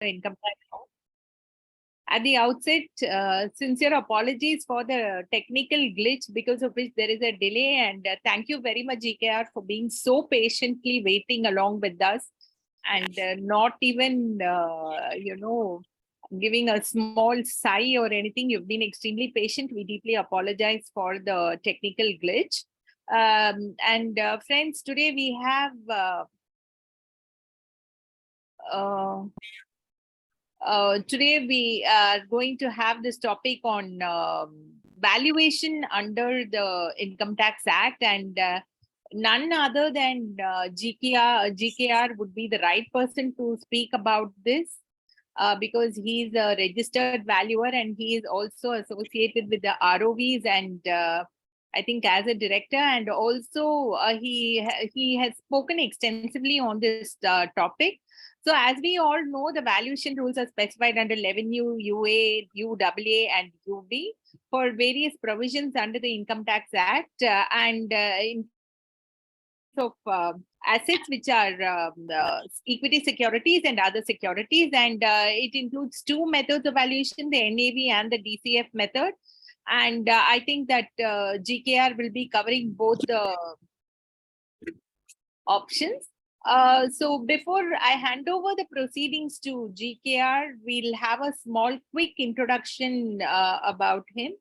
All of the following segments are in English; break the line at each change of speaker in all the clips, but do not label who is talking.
income tax law. At the outset, sincere apologies for the technical glitch because of which there is a delay, and thank you very much, GKR, for being so patiently waiting along with us and not even, giving a small sigh or anything. You've been extremely patient. We deeply apologize for the technical glitch. Friends, today we have today we are going to have this topic on valuation under the Income Tax Act, and none other than GKR would be the right person to speak about this because he's a registered valuer and he is also associated with the ROVs and I think as a director, and also he has spoken extensively on this topic. So as we all know, the valuation rules are specified under 11U, UA, UAA, and UB for various provisions under the Income Tax Act in of assets which are equity securities and other securities, and it includes two methods of valuation, the NAV and the DCF method. And I think that GKR will be covering both the options. So before I hand over the proceedings to GKR, we'll have a small quick introduction about him.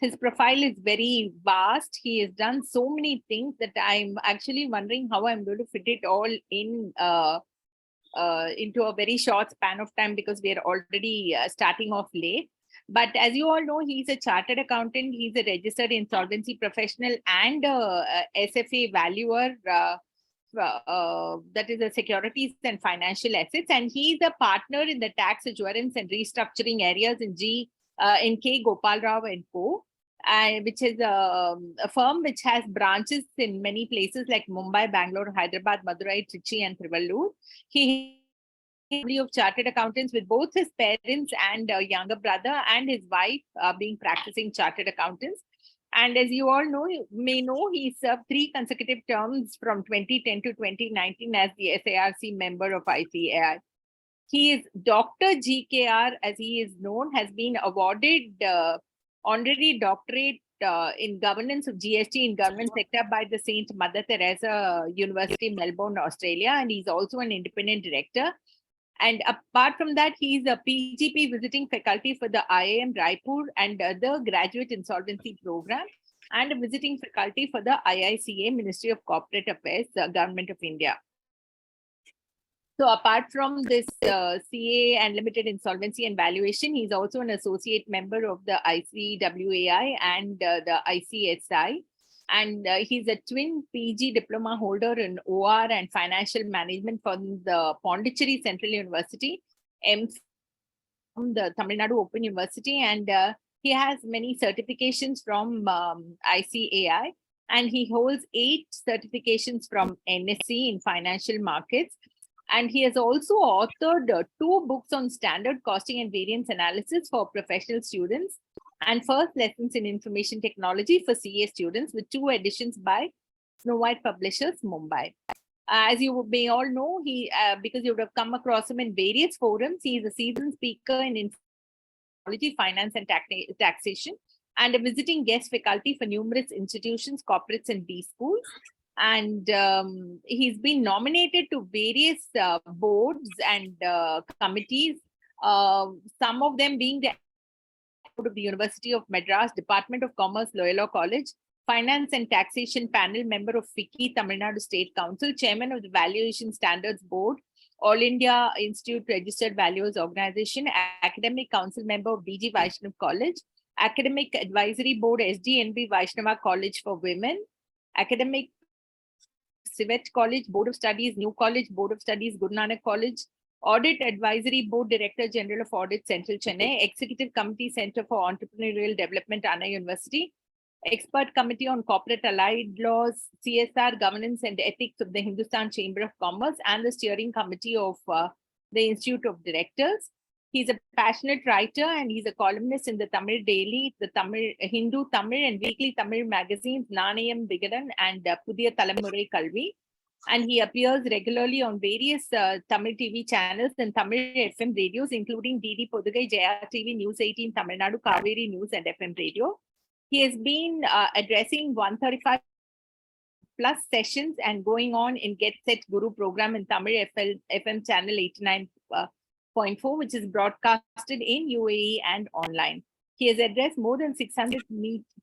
His profile is very vast. He has done so many things that I'm actually wondering how I'm going to fit it all in into a very short span of time, because we are already starting off late. But as you all know, he's a chartered accountant, he's a registered insolvency professional and a SFA valuer, that is a securities and financial assets. And he's a partner in the tax assurance and restructuring areas in K. Gopal Rao and Co., which is a firm which has branches in many places like Mumbai, Bangalore, Hyderabad, Madurai, Trichy, and Trivallur. He of chartered accountants, with both his parents and a younger brother and his wife being practicing chartered accountants. And as you all may know, he served 3 consecutive terms from 2010 to 2019 as the SIRC member of ICAI. He is Dr. GKR, as he is known, has been awarded honorary doctorate in governance of GST in government sector by the St. Mother Teresa University, Melbourne, Australia, and he's also an independent director. And apart from that, he is a PGP visiting faculty for the IIM Raipur and the Graduate Insolvency Program, and a visiting faculty for the IICA, Ministry of Corporate Affairs, Government of India. So apart from this CA and Limited Insolvency and Valuation, he's also an associate member of the ICWAI and the ICSI. And he's a twin PG diploma holder in OR and Financial Management from the Pondicherry Central University, from the Tamil Nadu Open University. And he has many certifications from ICAI. And he holds 8 certifications from NSE in financial markets. And he has also authored 2 books on standard costing and variance analysis for professional students, and first lessons in information technology for CA students, with 2 editions by Snow White Publishers, Mumbai. As you may all know, he because you would have come across him in various forums, he is a seasoned speaker in technology, finance, and taxation, and a visiting guest faculty for numerous institutions, corporates, and B schools. And he's been nominated to various boards and committees, some of them being the of the University of Madras, Department of Commerce, Loyola College, Finance and Taxation Panel member of FICCI, Tamil Nadu State Council, Chairman of the Valuation Standards Board, All India Institute Registered Valuers Organization, Academic Council member of DG Vaishnav College, Academic Advisory Board, SDNB Vaishnava College for Women, Academic Civet College, Board of Studies, New College, Board of Studies, Guru Nanak College, Audit Advisory Board, Director General of Audit, Central Chennai, Executive Committee, Center for Entrepreneurial Development, Anna University, Expert Committee on Corporate Allied Laws, CSR, Governance and Ethics of the Hindustan Chamber of Commerce, and the Steering Committee of the Institute of Directors. He's a passionate writer and he's a columnist in the Tamil Daily, the Tamil Hindu Tamil and Weekly Tamil magazines, Nanayam Vigadan and Pudhiya Talamurai Kalvi. and he appears regularly on various Tamil TV channels and Tamil FM radios, including DD Podugai, Jaya TV, News 18, Tamil Nadu, Kaveri News, and FM radio. He has been addressing 135 plus sessions and going on in Get Set Guru program in Tamil FM channel 89.4, which is broadcasted in UAE and online. He has addressed more than 600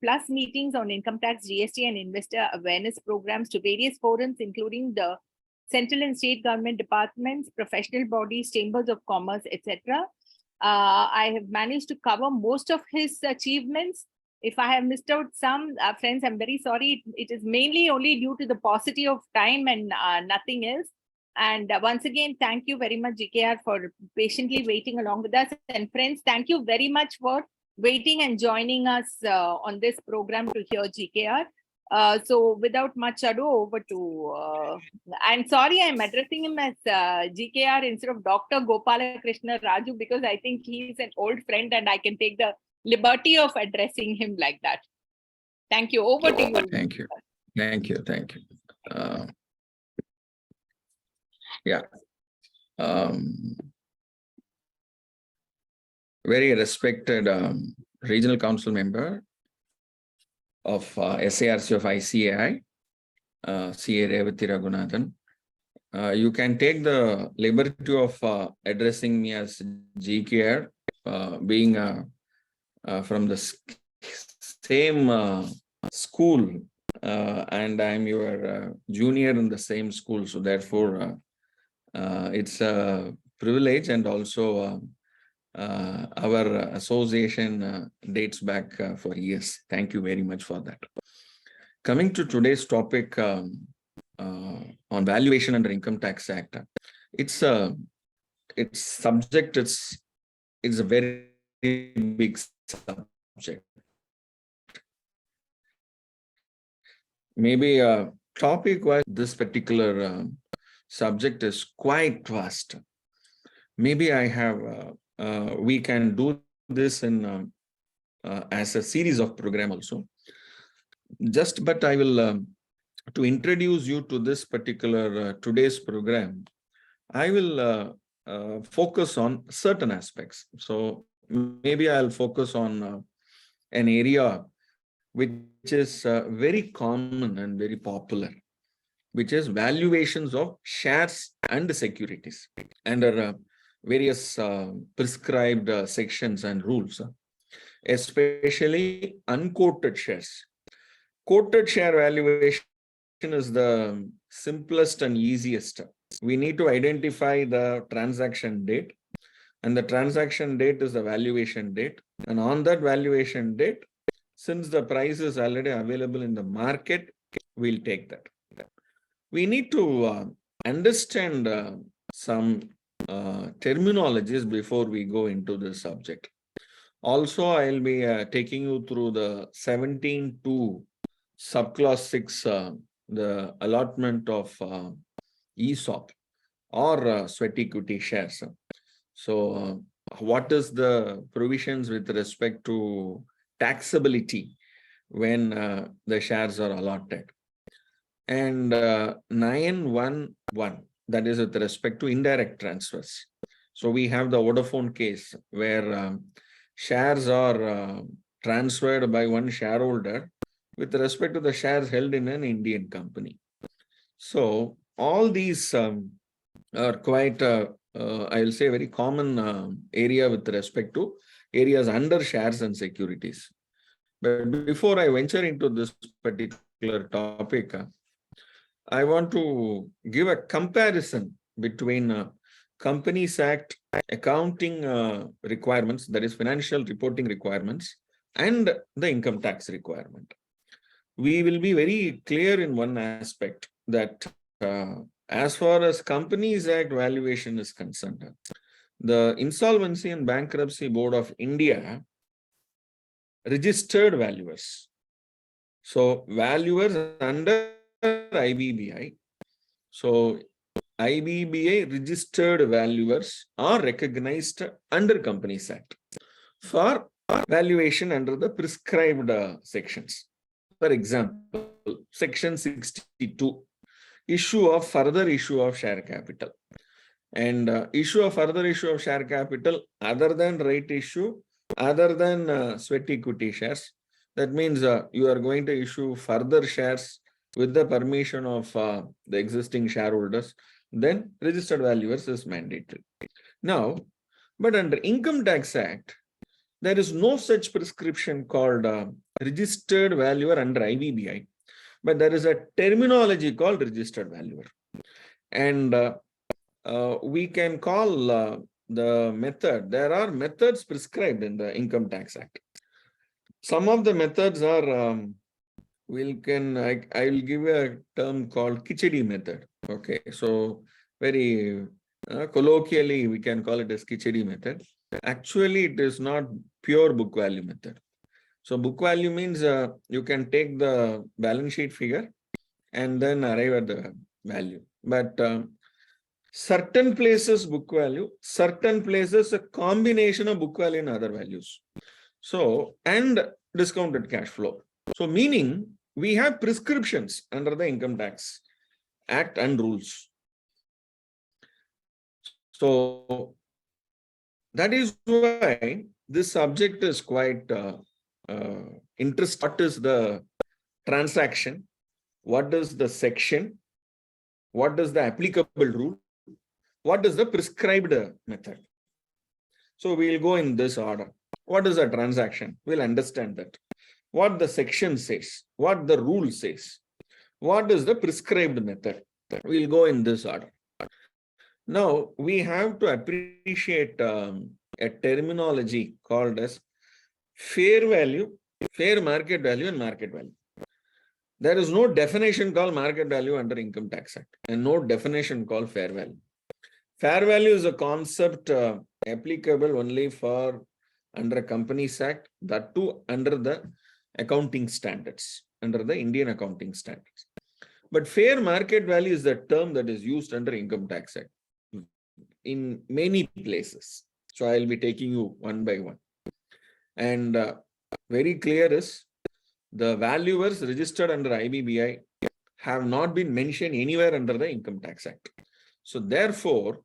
plus meetings on income tax, GST, and investor awareness programs to various forums, including the central and state government departments, professional bodies, chambers of commerce, etc. I have managed to cover most of his achievements. If I have missed out some, friends, I'm very sorry. It is mainly only due to the paucity of time and nothing else. And once again, thank you very much, GKR, for patiently waiting along with us. And friends, thank you very much for waiting and joining us on this program to hear GKR. So without much ado, over to, I'm sorry, I'm addressing him as GKR instead of Dr. Gopalakrishna Raju, because I think he's an old friend and I can take the liberty of addressing him like that. Thank you. Over to you.
Thank you. Thank you. Thank you. Yeah. Very respected regional council member of SIRC of ICAI, CA Revati Raghunathan. You can take the liberty of addressing me as GKR, being from the same school, and I'm your junior in the same school. So therefore, it's a privilege, and also our association dates back for years. Thank you very much for that. Coming to today's topic on valuation under Income Tax Act, it's subject. It's a very big subject. Maybe a topic wise, this particular subject is quite vast. Maybe I have we can do this in as a series of program also. But I will to introduce you to this particular today's program, I will focus on certain aspects. So maybe I'll focus on an area which is very common and very popular, which is valuations of shares and securities under various prescribed sections and rules, especially unquoted shares. Quoted share valuation is the simplest and easiest. We need to identify the transaction date, and the transaction date is the valuation date. And on that valuation date, since the price is already available in the market, we'll take that. We need to understand some terminologies before we go into this subject. Also, I'll be taking you through the 17.2 subclause 6, the allotment of ESOP or sweat equity shares. So what is the provisions with respect to taxability when the shares are allotted? And 911, that is with respect to indirect transfers. So we have the Vodafone case where shares are transferred by one shareholder with respect to the shares held in an Indian company. So all these are quite, I'll say, very common area with respect to areas under shares and securities. But before I venture into this particular topic, I want to give a comparison between Companies Act accounting requirements, that is financial reporting requirements, and the income tax requirement. We will be very clear in one aspect that as far as Companies Act valuation is concerned, the Insolvency and Bankruptcy Board of India registered valuers. So valuers under IBBI. So IBBI registered valuers are recognized under Companies Act for valuation under the prescribed sections. For example, section 62 further issue of share capital. And further issue of share capital other than right issue, other than sweat equity shares. That means you are going to issue further shares with the permission of the existing shareholders. Then registered valuers is mandatory. Now, but under Income Tax Act, there is no such prescription called registered valuer under IBBI, but there is a terminology called registered valuer. And we can call the method, there are methods prescribed in the Income Tax Act. Some of the methods are, I will give a term called Kichadi method. Okay, so very colloquially, we can call it as Kichadi method. Actually, it is not pure book value method. So book value means you can take the balance sheet figure and then arrive at the value. But certain places book value, certain places a combination of book value and other values. So, and discounted cash flow. So meaning we have prescriptions under the Income Tax Act and rules. So that is why this subject is quite interesting. What is the transaction? What is the section? What is the applicable rule? What is the prescribed method? So we'll go in this order. What is a transaction? We'll understand that. What the section says, what the rule says, what is the prescribed method? We'll go in this order. Now, we have to appreciate a terminology called as fair value, fair market value, and market value. There is no definition called market value under Income Tax Act and no definition called fair value. Fair value is a concept applicable only for under a Companies Act, that too under the accounting standards, under the Indian accounting standards. But fair market value is the term that is used under Income Tax Act in many places. So I'll be taking you one by one. And very clear is the valuers registered under IBBI have not been mentioned anywhere under the Income Tax Act. So therefore,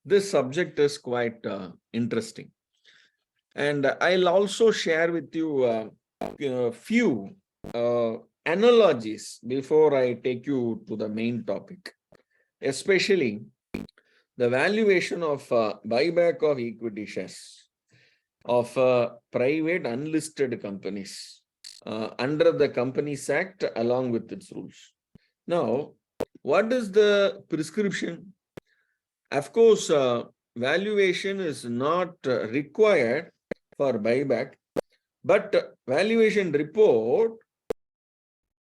this subject is quite interesting. And I'll also share with you a few analogies before I take you to the main topic, especially the valuation of buyback of equity shares of private unlisted companies under the Companies Act along with its rules. Now, what is the prescription? Of course, valuation is not required for buyback, but valuation report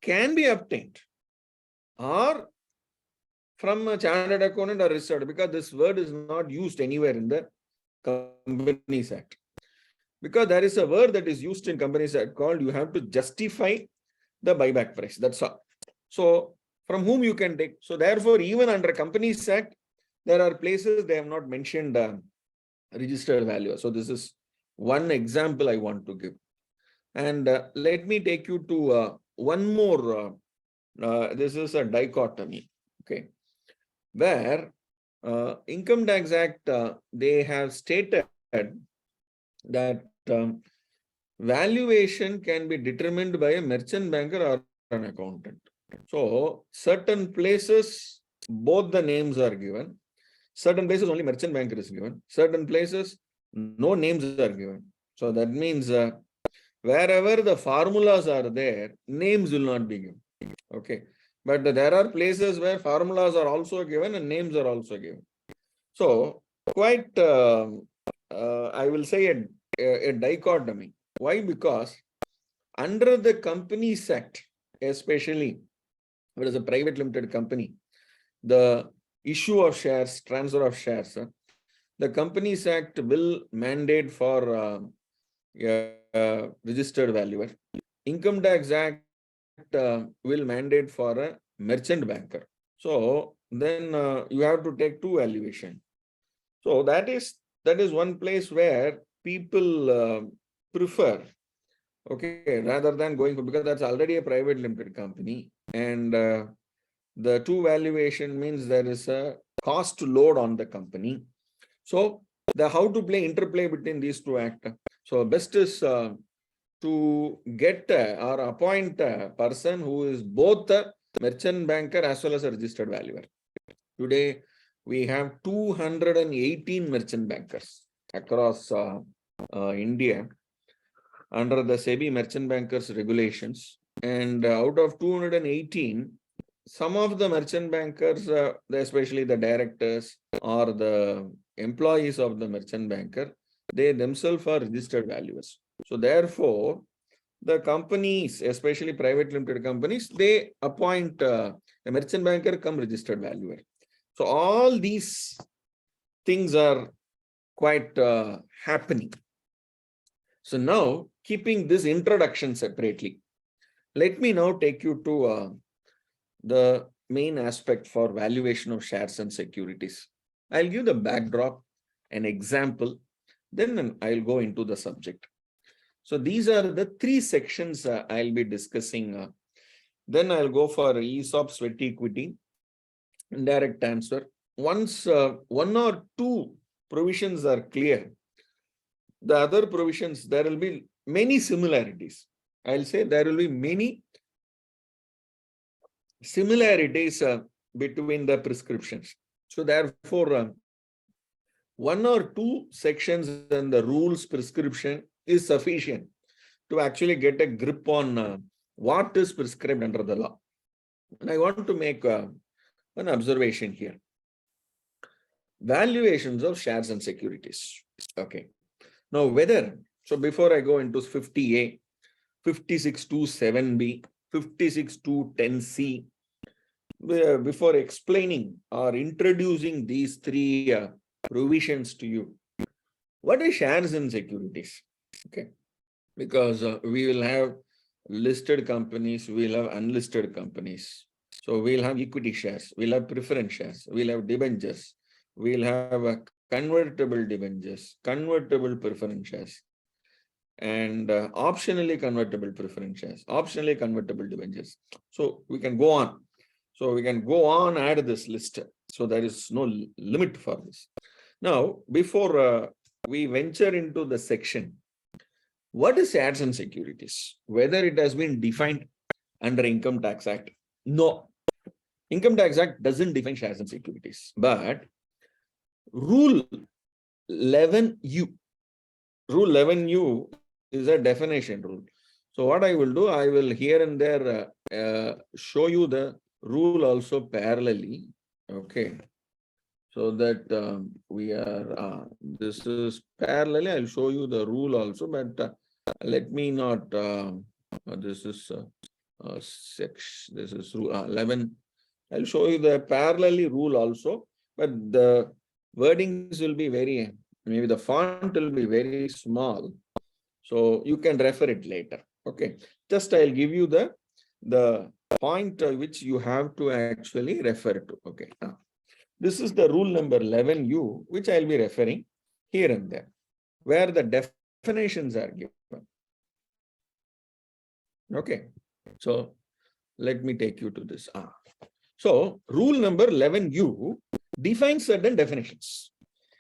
can be obtained or from a chartered accountant or registered, because this word is not used anywhere in the Companies Act. Because there is a word that is used in Companies Act called you have to justify the buyback price. That's all. So from whom you can take. So therefore, even under Companies Act, there are places they have not mentioned registered value. So this is one example I want to give. And let me take you to one more. This is a dichotomy. Okay. Where Income Tax Act, they have stated that valuation can be determined by a merchant banker or an accountant. So certain places, both the names are given. Certain places only merchant banker is given. Certain places, no names are given. So that means wherever the formulas are there, names will not be given. Okay. But there are places where formulas are also given and names are also given. So quite, I will say a dichotomy. Why? Because under the Companies Act, especially if it is a private limited company, the issue of shares, transfer of shares, the Companies Act will mandate for registered valuer. Income Tax Act will mandate for a merchant banker. So then you have to take two valuation. So that is one place where people prefer, okay, rather than going for, because that's already a private limited company, and The 2 valuation means there is a cost load on the company. So the how to play interplay between these two acts. So best is to get or appoint a person who is both a merchant banker as well as a registered valuer. Today, we have 218 merchant bankers across India under the SEBI merchant bankers regulations. And out of 218, some of the merchant bankers, especially the directors or the employees of the merchant banker, they themselves are registered valuers. So therefore, the companies, especially private limited companies, they appoint a merchant banker come registered valuer. So all these things are quite happening. So now, keeping this introduction separately, let me now take you to the main aspect for valuation of shares and securities. I'll give the backdrop, an example, then I'll go into the subject. So these are the 3 sections I'll be discussing. Then I'll go for ESOP, sweat equity, indirect transfer. Once 1 or 2 provisions are clear, the other provisions, there will be many similarities. I'll say there will be many similarities between the prescriptions. So therefore, 1 or 2 sections in the rules prescription is sufficient to actually get a grip on what is prescribed under the law. And I want to make an observation here. Valuations of shares and securities. Okay. Now whether, so before I go into 50A, 56.7B, 56.10C, before explaining or introducing these 3 provisions to you, what is shares and securities? Okay, because we will have listed companies, we'll have unlisted companies. So we'll have equity shares, we'll have preference shares, we'll have debentures, we'll have convertible debentures, convertible preference shares, and optionally convertible preference shares, optionally convertible debentures. So we can go on. So we can go on, add this list. So there is no limit for this. Now, before we venture into the section, what is shares and securities? Whether it has been defined under Income Tax Act? No. Income Tax Act doesn't define shares and securities. But Rule 11U. Rule 11U is a definition rule. So what I will do, I will here and there show you the rule also parallelly. Okay. So that we are, this is parallelly, I'll show you the rule also, but let me not, this is section, this is rule 11. I'll show you the parallelly rule also, but the wordings will be very, maybe the font will be very small. So you can refer it later. Okay. Just I'll give you the point which you have to actually refer to. Okay. This is the rule number 11U, which I'll be referring here and there, where the definitions are given. Okay. So let me take you to this. So rule number 11U defines certain definitions.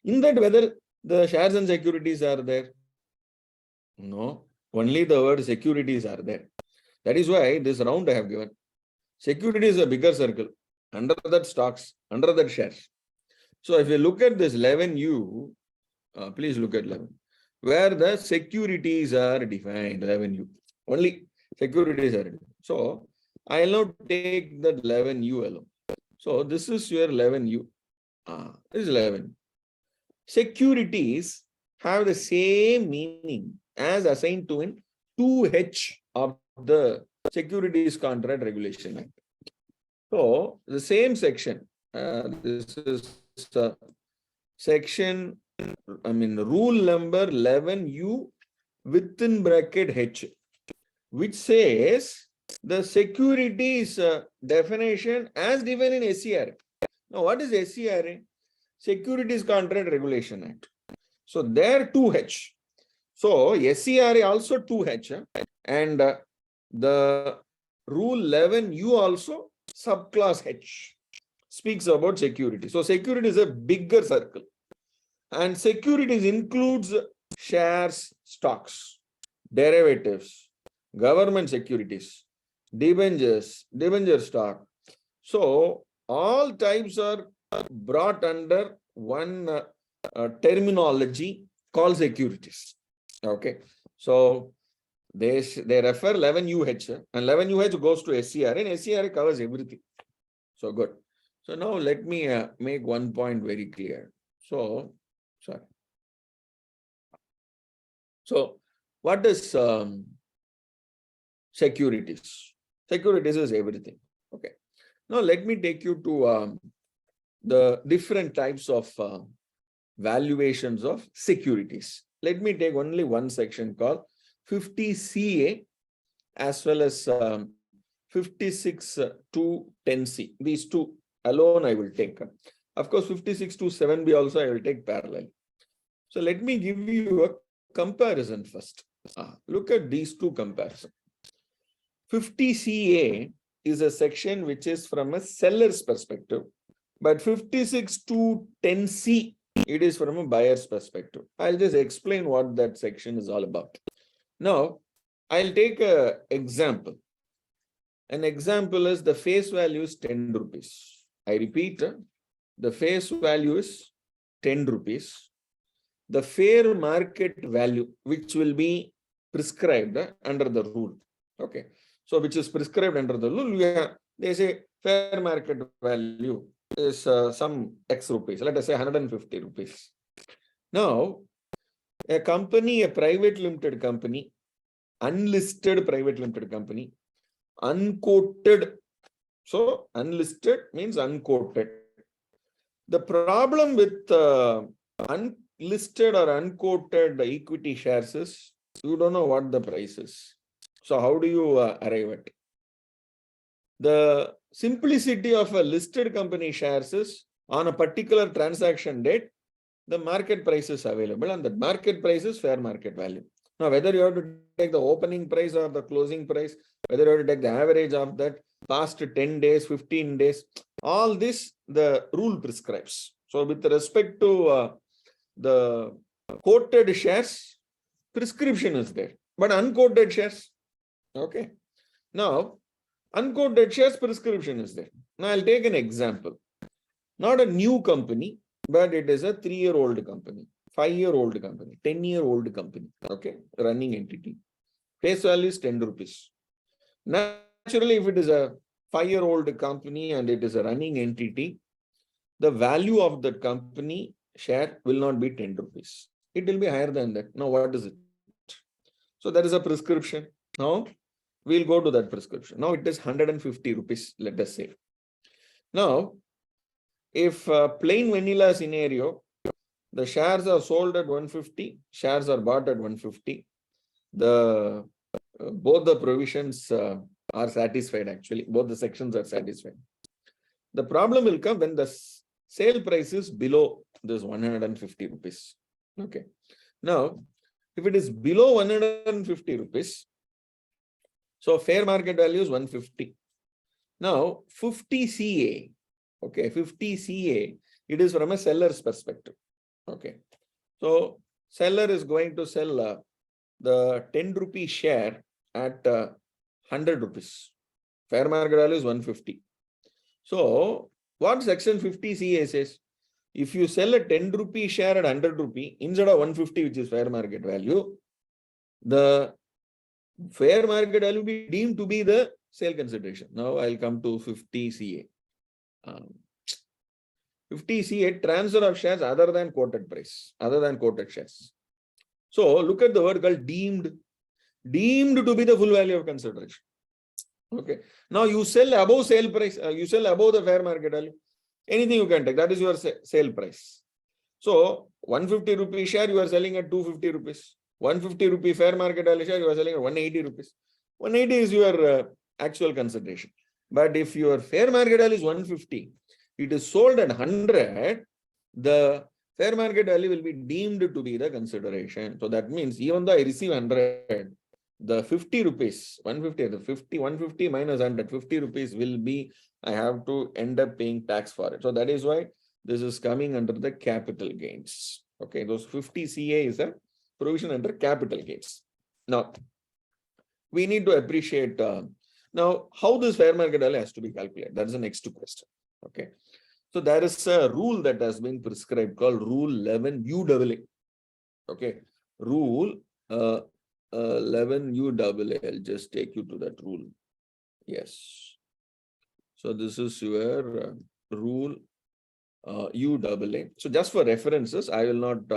In that, whether the shares and securities are there? No, only the word securities are there. That is why this round I have given. Security is a bigger circle. Under that stocks, under that shares. So if you look at this 11U, please look at 11, where the securities are defined, 11U. Only securities are defined. So I'll now take the 11U alone. So this is your 11U. This is 11. Securities have the same meaning as assigned to in 2H of the Securities Contract Regulation Act. So the same section, this is section, rule number 11U within bracket H, which says the securities definition as given in SCRA. Now, what is SCRA? Securities Contract Regulation Act. So there 2H. So SCRA also 2H, and the rule 11U also subclass H speaks about security. So security is a bigger circle. And securities includes shares, stocks, derivatives, government securities, debentures, debenture stock. So all types are brought under one terminology called securities. Okay. So they refer 11UH, and 11UH goes to SCR, and SCR covers everything. So good. So now let me make one point very clear. So what is securities? Securities is everything. Okay. Now let me take you to the different types of valuations of securities. Let me take only one section called 50CA as well as 56 to 10C. These two alone I will take. Of course, 56 to 7B also I will take parallel. So let me give you a comparison first. Look at these two comparisons. 50CA is a section which is from a seller's perspective, but 56 to 10C, it is from a buyer's perspective. I'll just explain what that section is all about. Now, I'll take an example. An example is the face value is 10 rupees. I repeat, the face value is 10 rupees. The fair market value, which will be prescribed under the rule. Okay. So, which is prescribed under the rule, they say fair market value is some X rupees. Let us say 150 rupees. Now, a company, a private limited company, unlisted private limited company, unquoted. So, unlisted means unquoted. The problem with unlisted or unquoted equity shares is you don't know what the price is. So, how do you arrive at? The simplicity of a listed company shares is on a particular transaction date, the market price is available, and the market price is fair market value. Now, whether you have to take the opening price or the closing price, whether you have to take the average of that past 10 days, 15 days, all this the rule prescribes. So, with respect to the quoted shares, prescription is there, but unquoted shares, okay. Now, unquoted shares prescription is there. Now, I'll take an example. Not a new company, but it is a 3-year-old company, 5-year-old company, 10-year-old company, okay, running entity. Face value is 10 rupees. Naturally, if it is a 5-year-old company and it is a running entity, the value of the company share will not be 10 rupees. It will be higher than that. Now, what is it? So, there is a prescription. Now, we'll go to that prescription. Now, it is 150 rupees, let us say. Now, if plain vanilla scenario, the shares are sold at 150, shares are bought at 150, both the provisions are satisfied actually, both the sections are satisfied. The problem will come when the sale price is below this 150 rupees. Okay. Now, if it is below 150 rupees, so fair market value is 150. Now, 50CA, okay, 50CA, it is from a seller's perspective. Okay. So, seller is going to sell the 10 rupee share at 100 rupees. Fair market value is 150. So, what section 50CA says? If you sell a 10 rupee share at 100 rupee, instead of 150, which is fair market value, the fair market value will be deemed to be the sale consideration. Now, I'll come to 50CA. 50CA, transfer of shares other than quoted price, other than quoted shares. So, look at the word called deemed. Deemed to be the full value of consideration. Okay. Now, you sell above sale price, you sell above the fair market value. Anything you can take, that is your sale price. So, 150 rupee share, you are selling at 250 rupees. 150 rupee fair market value share, you are selling at 180 rupees. 180 is your actual consideration. But if your fair market value is 150, it is sold at 100, the fair market value will be deemed to be the consideration. So that means even though I receive 100, the 50 rupees, 150, the 50, 150 minus 100, 50 rupees will be, I have to end up paying tax for it. So that is why this is coming under the capital gains. Okay, those 50 CA is a provision under capital gains. Now, we need to appreciate, now how this fair market value has to be calculated. That's the next question. Okay. So there is a rule that has been prescribed called Rule 11 UAA. Okay. Rule 11 UAA. I'll just take you to that rule. Yes. So this is your rule UAA. So just for references, I will not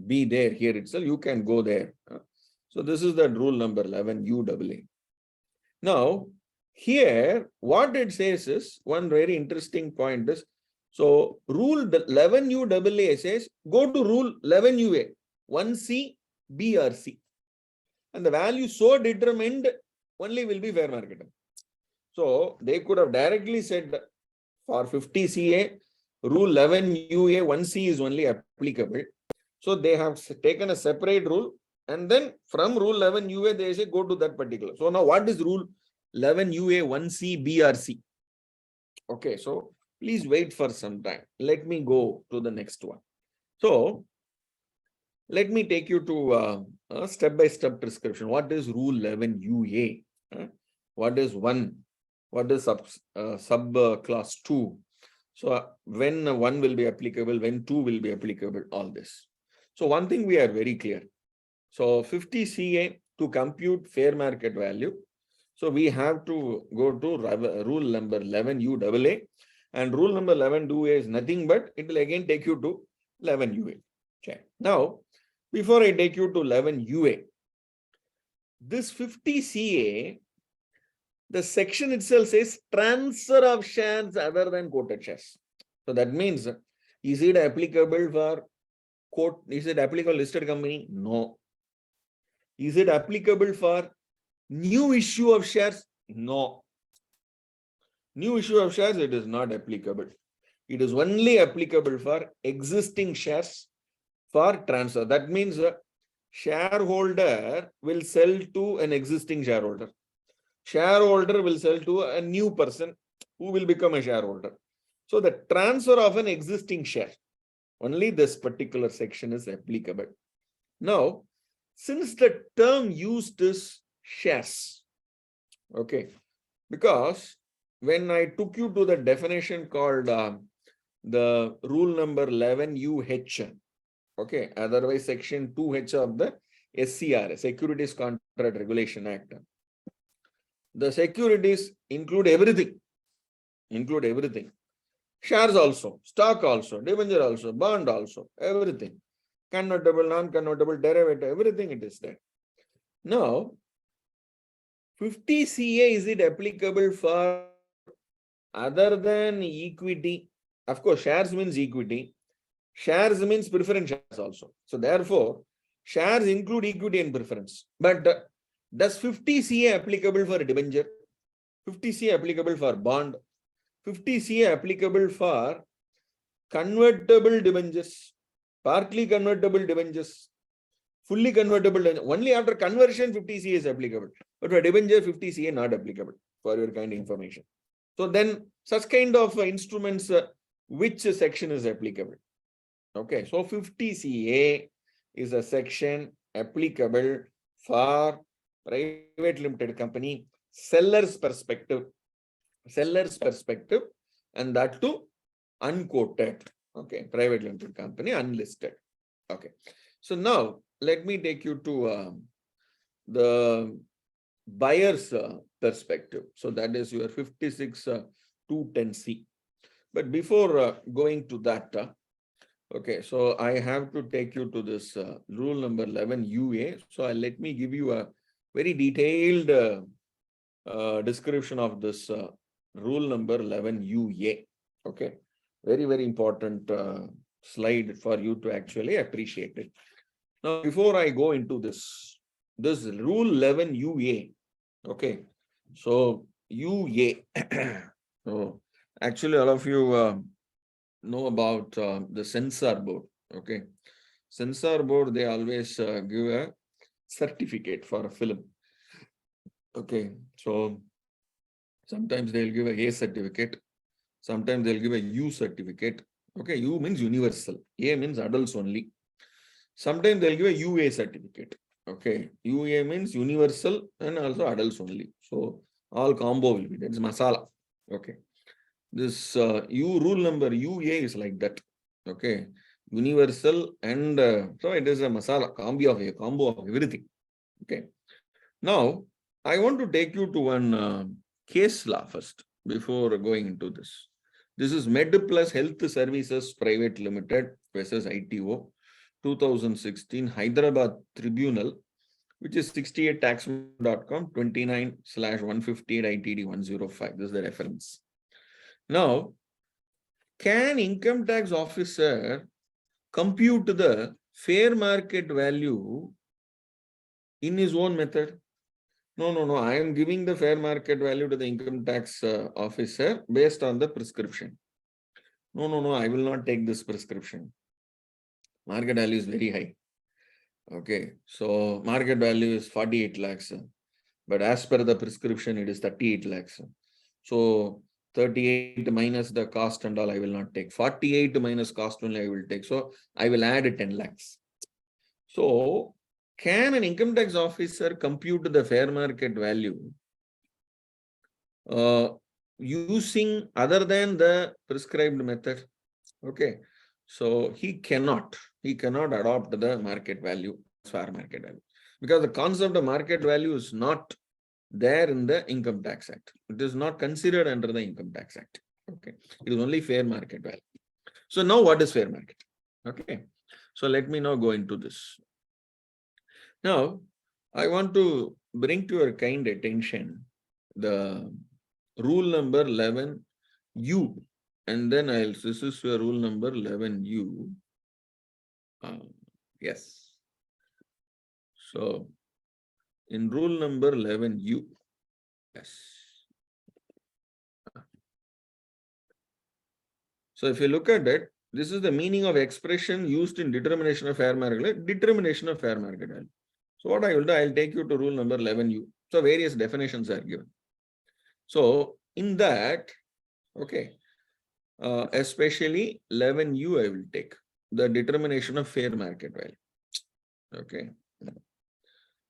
be there here itself. You can go there. So this is the rule number 11 UAA. Now, here, what it says is one very interesting point is, so rule 11 UAA says, go to rule 11 UA, 1C, B or C. And the value so determined only will be fair market. So they could have directly said for 50 CA, rule 11 UA, 1C is only applicable. So they have taken a separate rule, and then from rule 11 UA, they say go to that particular. So now what is rule 11 UA 1C B or C? Okay, so please wait for some time. Let me go to the next one. So let me take you to a step-by-step prescription. What is rule 11 UA? What is 1? What is sub class 2? So when 1 will be applicable, when 2 will be applicable, all this. So one thing we are very clear. So 50 CA to compute fair market value. So we have to go to rule number 11 UAA, and rule number 11 UA is nothing but it will again take you to 11 UA. Okay. Now, before I take you to 11 UA, this 50 CA, the section itself says transfer of shares other than quoted shares. So that means, is it applicable for quote? Is it applicable listed company? No. Is it applicable for new issue of shares? No. New issue of shares, it is not applicable. It is only applicable for existing shares for transfer. That means a shareholder will sell to an existing shareholder. Shareholder will sell to a new person who will become a shareholder. So the transfer of an existing share, only this particular section is applicable. Now, since the term used is shares, okay, because when I took you to the definition called the rule number 11 UH, okay, otherwise section 2H of the SCR, Securities Contract Regulation Act. The securities include everything, shares also, stock also, debenture also, bond also, everything, convertible, non-convertible, derivative, everything it is there. Now, 50 CA, is it applicable for other than equity? Of course, shares means equity. Shares means preference shares also. So therefore, shares include equity and preference. But does 50 CA applicable for debenture? 50 CA applicable for bond? 50 CA applicable for convertible debentures, partly convertible debentures, fully convertible debentures? Only after conversion 50 CA is applicable. But for debenture 50 CA not applicable, for your kind of information. So then such kind of instruments, which section is applicable? Okay, so 50 CA is a section applicable for private limited company, seller's perspective, and that too unquoted. Okay, private limited company, unlisted. Okay, so now let me take you to the buyer's perspective. So that is your 56 210C. But before going to that, okay, so I have to take you to this rule number 11 UA. So let me give you a very detailed description of this rule number 11 UA. Okay, very, very important slide for you to actually appreciate it. Now, before I go into this rule 11 UA, okay, so UA, so actually all of you know about the censor board, okay. censor board, they always give a certificate for a film. Okay, so sometimes they'll give a certificate, sometimes they'll give a U certificate. Okay, U means universal, A means adults only. Sometimes they'll give a UA certificate. Okay, UA means universal and also adults only. So all combo will be, that's masala. Okay, this rule number UA is like that. Okay, universal and so it is a masala, combo of everything. Okay, now I want to take you to one case law first before going into this. This is Med Plus Health Services Private Limited versus ITO 2016 Hyderabad Tribunal, which is 68tax.com 29/158 ITD 105. This is the reference. Now, can income tax officer compute the fair market value in his own method? No. I am giving the fair market value to the income tax officer based on the prescription. No. I will not take this prescription. Market value is very high. Okay, so market value is 48 lakhs. But as per the prescription, it is 38 lakhs. So 38 minus the cost and all, I will not take. 48 minus cost only I will take. So I will add 10 lakhs. So can an income tax officer compute the fair market value using other than the prescribed method? Okay, so he cannot adopt the market value, fair market value, because the concept of market value is not there in the Income Tax Act. It is not considered under the Income Tax Act. Okay, it is only fair market value. So now what is fair market? Okay, so let me now go into this. Now, I want to bring to your kind attention the rule number 11U, and then this is your rule number 11U. Yes. So, in rule number 11U, yes. So, if you look at it, this is the meaning of expression used in determination of fair market value, determination of fair market value. So, what I will do, I will take you to rule number 11U. So, various definitions are given. So, in that, okay, especially 11U, I will take the determination of fair market value. Okay.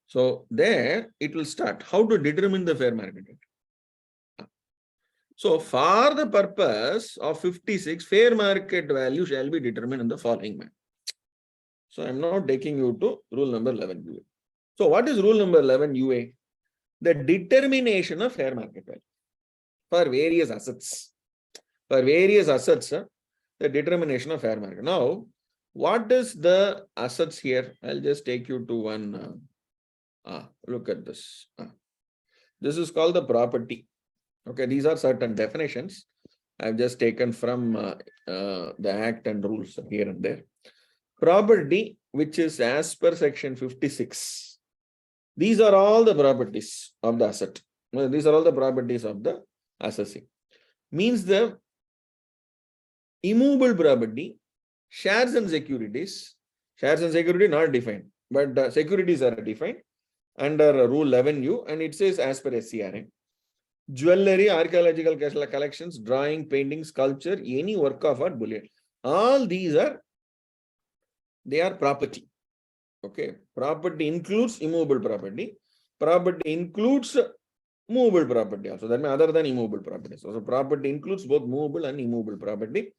So, there it will start. How to determine the fair market value? So, for the purpose of 56, fair market value shall be determined in the following manner. So, I am now taking you to rule number 11UA. So, what is rule number 11UA? The determination of fair market value for various assets. For various assets, the determination of fair market. Now, what is the assets here? I'll just take you to one. Look at this. This is called the property. Okay, these are certain definitions I've just taken from the Act and rules here and there. Property, which is as per section 56. These are all the properties of the asset. These are all the properties of the assessing. Means the immovable property, shares and securities. Shares and security not defined, but securities are defined under rule 11U, and it says as per SCRM. Jewelry, archaeological collections, drawing, painting, sculpture, any work of art, bullion. All these are property. Okay, property includes immovable property. Property includes movable property also. That means other than immovable property. So property includes both movable and immovable property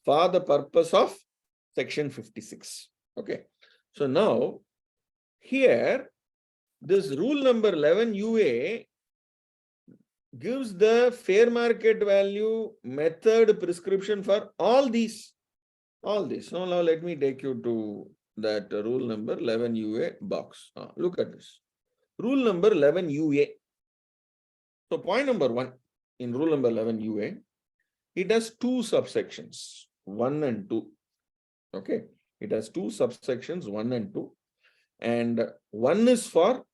for the purpose of section 56. Okay. So now here this rule number 11UA gives the fair market value method prescription for all these. All this. So now let me take you to that rule number 11UA box. Look at this. Rule number 11UA. So point number 1 in rule number 11UA, it has two subsections, 1 and 2. Okay. It has two subsections, 1 and 2. And one is for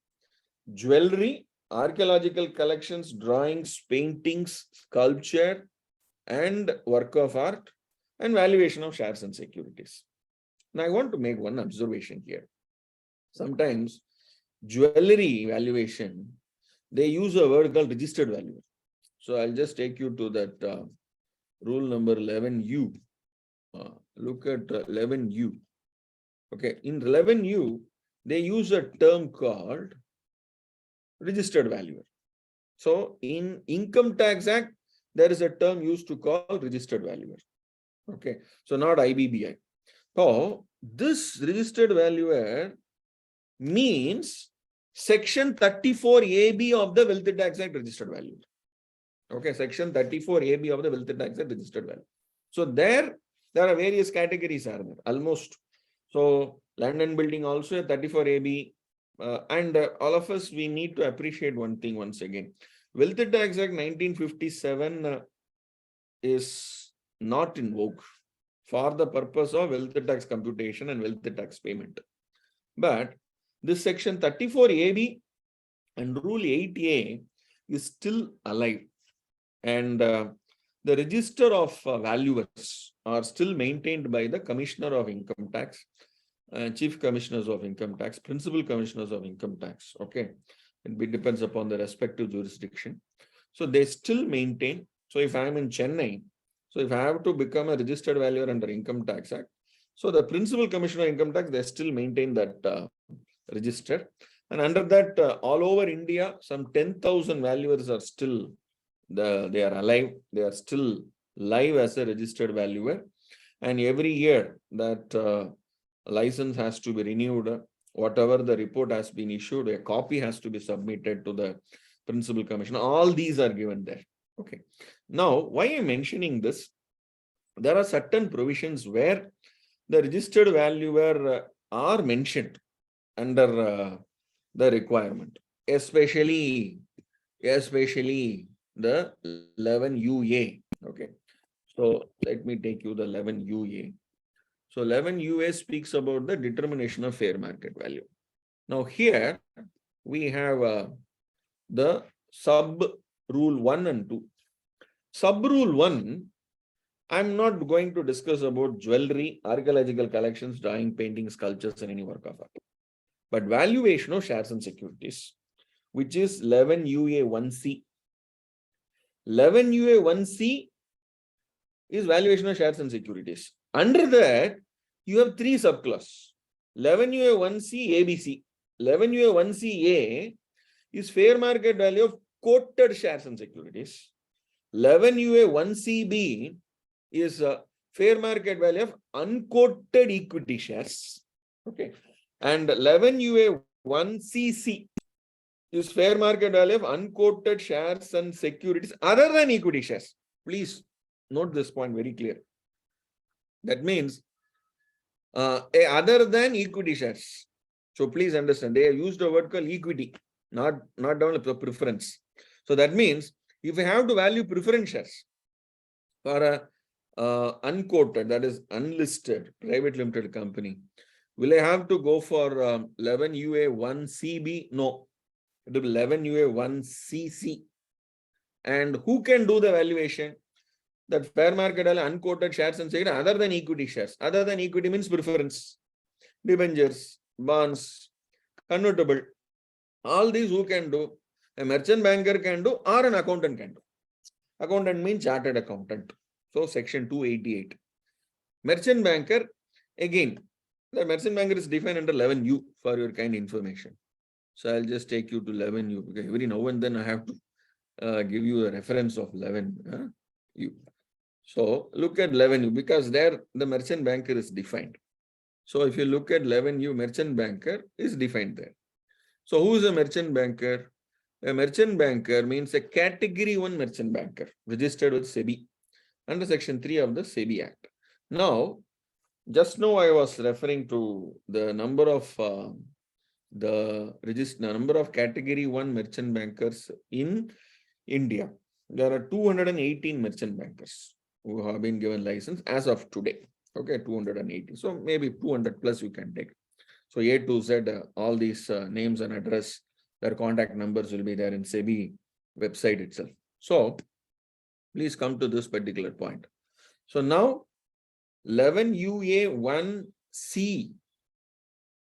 jewelry, archaeological collections, drawings, paintings, sculpture, and work of art, and valuation of shares and securities. Now, I want to make one observation here. Sometimes jewelry valuation, they use a word called registered value. So I'll just take you to that rule number 11U. Look at 11U. Okay, in 11U, they use a term called registered value. So in Income Tax Act, there is a term used to call registered valuer. Okay, so not IBBI. So this registered valuer means section 34AB of the Wealth Tax Act registered value. Okay, section 34AB of the Wealth Tax Act registered value. So there are various categories are there, almost. So land and building also a 34AB. And all of us, we need to appreciate one thing once again. Wealth Tax Act 1957 is not in vogue for the purpose of wealth tax computation and wealth tax payment. But this section 34AB and rule 8A is still alive. And the register of valuers are still maintained by the Commissioner of Income Tax, Chief Commissioners of Income Tax, Principal Commissioners of Income Tax. Okay, it depends upon the respective jurisdiction. So they still maintain. So if I am in Chennai, so if I have to become a registered valuer under Income Tax Act, so the Principal Commissioner of Income Tax, they still maintain that register. And under that, all over India, some 10,000 valuers are still they are alive. They are still live as a registered valuer. And every year that license has to be renewed. Whatever the report has been issued, a copy has to be submitted to the Principal Commissioner. All these are given there. Okay. Now, why I'm mentioning this? There are certain provisions where the registered valuer are mentioned under the requirement, especially the 11UA. Okay. So let me take you the 11UA. So 11UA speaks about the determination of fair market value. Now here we have the sub rule 1 and 2. Sub rule 1, I'm not going to discuss about jewelry, archaeological collections, drawing, painting, sculptures, and any work of art. But valuation of shares and securities, which is 11UA 1C. 11UA 1C is valuation of shares and securities. Under that, you have three subclass. 11UA 1C ABC. 11UA 1CA is fair market value of quoted shares and securities. 11UA 1CB is fair market value of unquoted equity shares. Okay. And 11UA 1CC is fair market value of unquoted shares and securities other than equity shares. Please note this point very clear. That means other than equity shares. So please understand, they have used a word called equity, not only preference. So that means if you have to value preference shares for a unquoted, that is unlisted private limited company, will I have to go for 11UA 1CB? No, it will be 11UA 1CC. And who can do the valuation? That fair market value unquoted shares and securities other than equity shares. Other than equity means preference, debentures, bonds, convertible. All these who can do? A merchant banker can do, or an accountant can do. Accountant means chartered accountant. So section 288. Merchant banker, again, the merchant banker is defined under 11U for your kind information. So I'll just take you to 11U because every now and then I have to give you a reference of 11U. So look at 11U because there the merchant banker is defined. So if you look at 11U, merchant banker is defined there. So who is a merchant banker? A merchant banker means a category 1 merchant banker registered with SEBI under section 3 of the SEBI Act. Now, just now I was referring to the number of number of category 1 merchant bankers in India. There are 218 merchant bankers who have been given license as of today. Okay, 280. So maybe 200 plus you can take. So A to Z, all these names and address, their contact numbers will be there in SEBI website itself. So please come to this particular point. So now 11UA C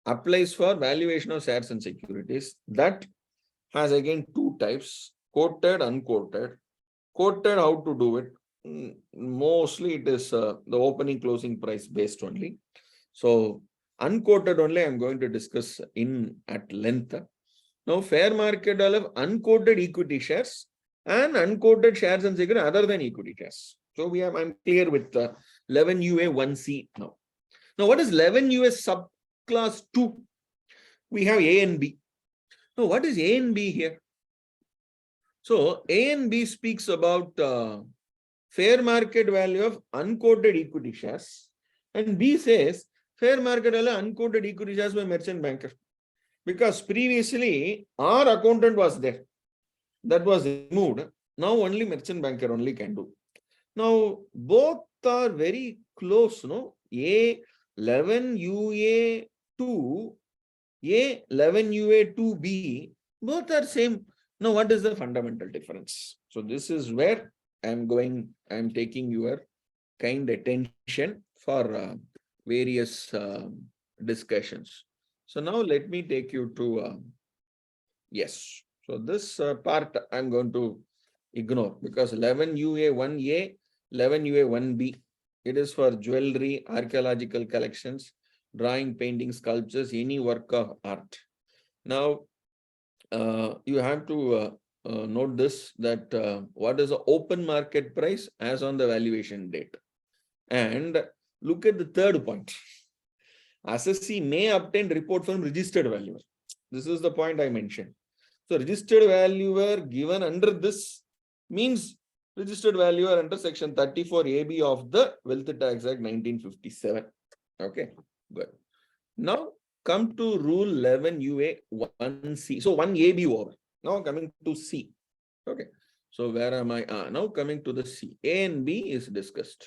applies for valuation of shares and securities. That has again two types, quoted, unquoted. Quoted, how to do it? Mostly it is the opening closing price based only. So unquoted only I'm going to discuss at length. Now fair market value of unquoted equity shares and unquoted shares and securities other than equity shares. So I'm clear with 11 UA 1C now. Now what is 11 US subclass 2? We have A and B. Now what is A and B here? So A and B speaks about fair market value of unquoted equity shares, and B says fair market value unquoted equity shares by merchant banker. Because previously our accountant was there, that was removed. Now only merchant banker only can do. Now both are very close, no? A 11 UA 2, A 11 UA 2B, both are same. Now what is the fundamental difference? So this is where I'm taking your kind attention for various discussions. So now let me take you to, yes. So this part I'm going to ignore because 11 UA 1A, 11 UA 1B, it is for jewelry, archaeological collections, drawing, painting, sculptures, any work of art. Now, you have to note this, that what is the open market price as on the valuation date. And look at the third point. Assessee may obtain report from registered valuer. This is the point I mentioned. So registered valuer given under this means registered valuer under section 34 AB of the Wealth Tax Act 1957. Okay, good. Now come to rule 11 UA 1C. So 1 AB over. Now coming to C. Okay. So where am I? Now coming to the C. A and B is discussed.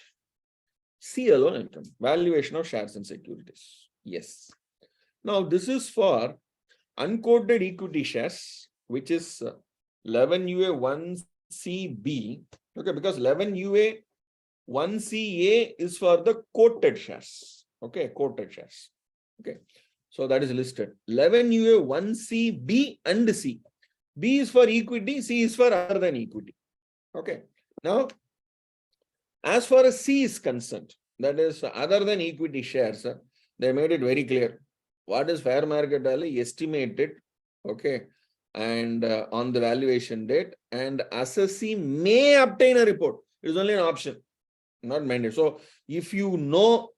C alone income. Valuation of shares and securities. Yes. Now this is for unquoted equity shares, which is 11 UA 1CB. Okay, because 11 UA 1CA is for the quoted shares. Okay, quoted shares. Okay, so that is listed. 11 UA 1CB and C. B is for equity, C is for other than equity. Okay, now as far as C is concerned, that is other than equity shares, they made it very clear. What is fair market value estimated, okay, and on the valuation date, and assessee may obtain a report. It is only an option, not mandate. So if you know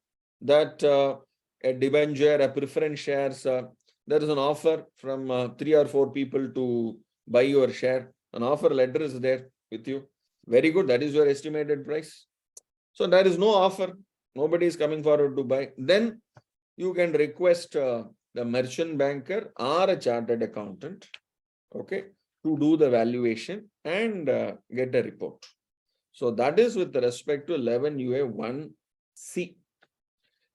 that a debenture, a preference shares, there is an offer from 3 or 4 people to buy your share, an offer letter is there with you. Very good, that is your estimated price. So there is no offer, nobody is coming forward to buy. Then you can request the merchant banker or a chartered accountant, okay, to do the valuation and get a report. So that is with respect to 11 UA 1C.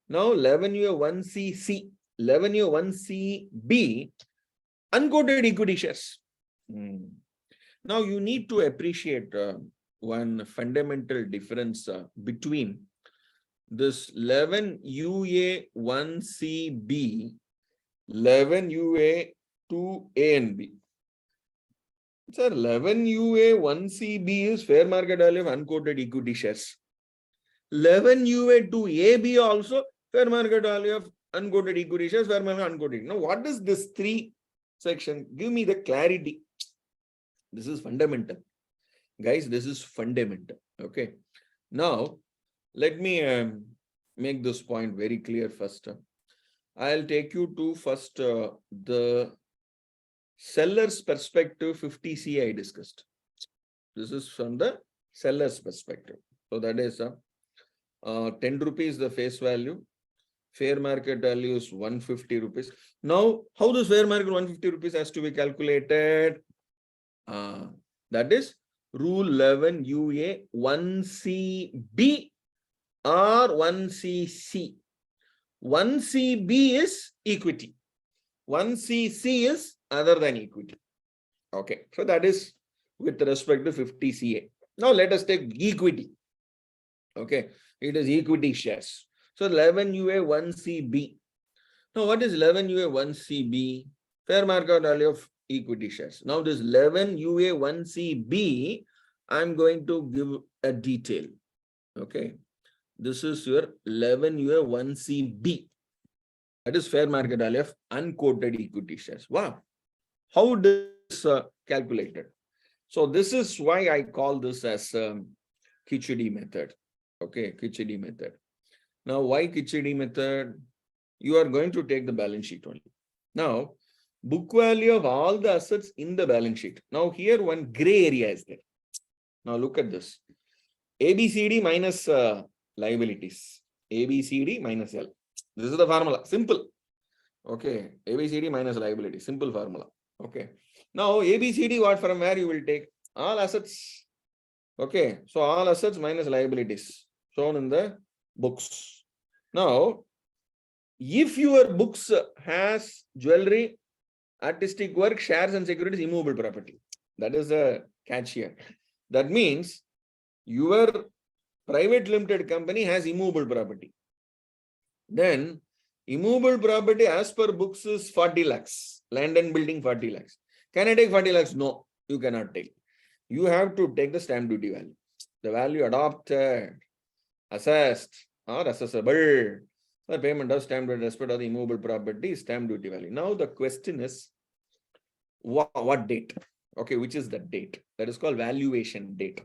Now 11 UA 1CC, 11 UA 1CB, unquoted equity shares. Now you need to appreciate one fundamental difference between this 11 UA 1CB, 11 UA 2A and B. Sir, 11 UA 1CB is fair market value of unquoted equity shares. 11 UA 2AB also fair market value of unquoted equity shares, fair market unquoted. Now, what is this 3 section? Give me the clarity. This is fundamental. Guys, this is fundamental. Okay. Now, let me make this point very clear first. I'll take you to first the seller's perspective 50C I discussed. This is from the seller's perspective. So that is 10 rupees the face value. Fair market value is 150 rupees. Now, how does fair market 150 rupees has to be calculated? That is rule 11 UA 1CB or 1CC. 1CB is equity. 1CC is other than equity. Okay, so that is with respect to 50CA. Now let us take equity. Okay, it is equity shares. So 11 UA 1CB. Now what is 11 UA 1CB? Fair market value of equity shares. Now this 11 UA 1CB, I'm going to give a detail. Okay. This is your 11 UA 1CB. That is fair market value of unquoted equity shares. Wow. How this calculated? So this is why I call this as Khichdi method. Okay, Khichdi method. Now, why Khichdi method? You are going to take the balance sheet only. Now, book value of all the assets in the balance sheet. Now, here one gray area is there. Now, look at this. ABCD minus liabilities. ABCD minus L. This is the formula. Simple. Okay. ABCD minus liability. Simple formula. Okay. Now, ABCD, what from where you will take? All assets. Okay. So, all assets minus liabilities shown in the books. Now, if your books has jewelry, artistic work, shares and securities, immovable property. That is the catch here. That means your private limited company has immovable property. Then immovable property as per books is 40 lakhs. Land and building 40 lakhs. Can I take 40 lakhs? No, you cannot take. You have to take the stamp duty value. The value adopted, assessed or assessable for payment of stamp duty respect of the immovable property, stamp duty value. Now the question is, what date? Okay, which is the date? That is called valuation date.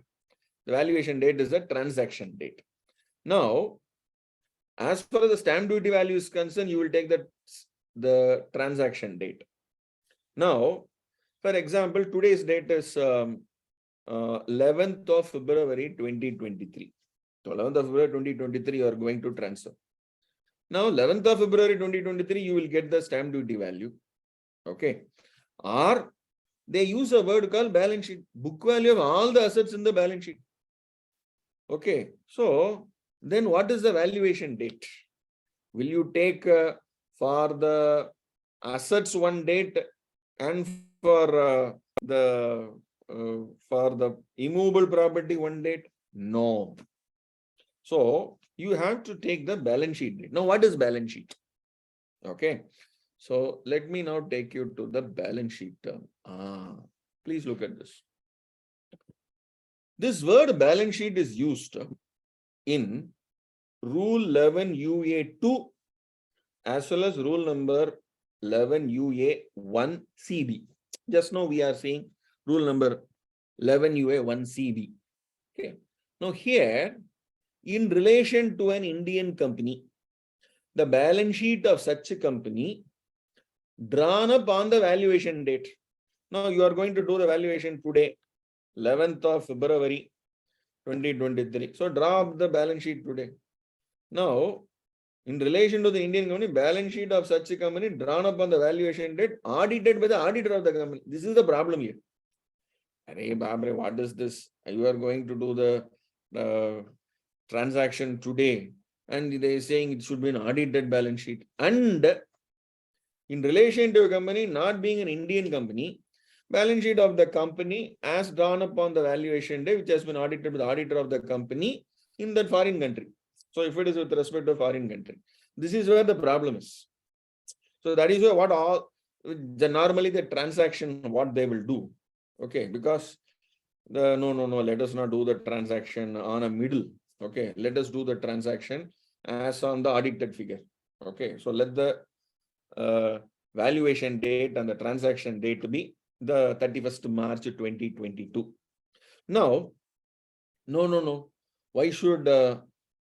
The valuation date is the transaction date. Now, as far as the stamp duty value is concerned, you will take the transaction date. Now, for example, today's date is 11th of February 2023. So 11th of February 2023, you are going to transfer. Now, 11th of February 2023, you will get the stamp duty value. Okay. Or they use a word called balance sheet. Book value of all the assets in the balance sheet. Okay. So, then what is the valuation date? Will you take for the assets one date and for the immovable property one date? No. So you have to take the balance sheet date. Now, what is balance sheet? Okay. So let me now take you to the balance sheet term. Please look at this. This word balance sheet is used in Rule 11 UA2 as well as Rule number 11 UA1 CB. Just now we are seeing Rule number 11 UA1 CB. Okay. Now here, in relation to an Indian company, the balance sheet of such a company drawn up on the valuation date. Now you are going to do the valuation today, 11th of February 2023. So draw up the balance sheet today. Now, in relation to the Indian company, balance sheet of such a company drawn up on the valuation date, audited by the auditor of the company. This is the problem here. Arey Babre, what is this? You are going to do the transaction today, and they are saying it should be an audited balance sheet. And in relation to a company not being an Indian company, balance sheet of the company as drawn upon the valuation day, which has been audited by the auditor of the company in that foreign country. So if it is with respect to foreign country, this is where the problem is. So that is what all normally the transaction, what they will do. Okay, because no, let us not do the transaction on a middle. Okay, let us do the transaction as on the audited figure. Okay, so let the valuation date and the transaction date be the 31st March 2022. Now, no. Why should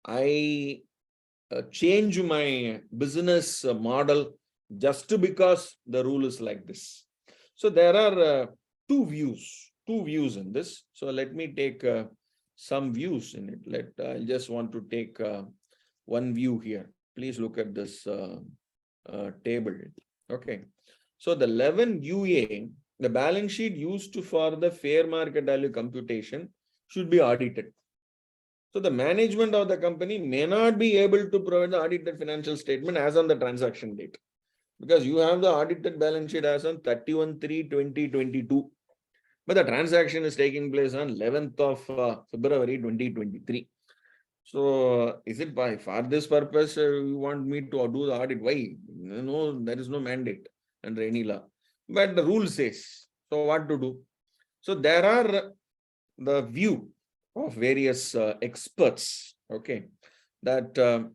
I change my business model just because the rule is like this? So there are two views in this. So let me take some views in it. I just want to take one view here. Please look at this table. Okay. So the 11 UA, the balance sheet used for the fair market value computation should be audited. So the management of the company may not be able to provide the audited financial statement as on the transaction date, because you have the audited balance sheet as on 31/3/2022. But the transaction is taking place on 11th of February 2023. So is it for this purpose you want me to do the audit? Why? No, there is no mandate under any law. But the rule says, so what to do? So there are the view of various experts, okay, that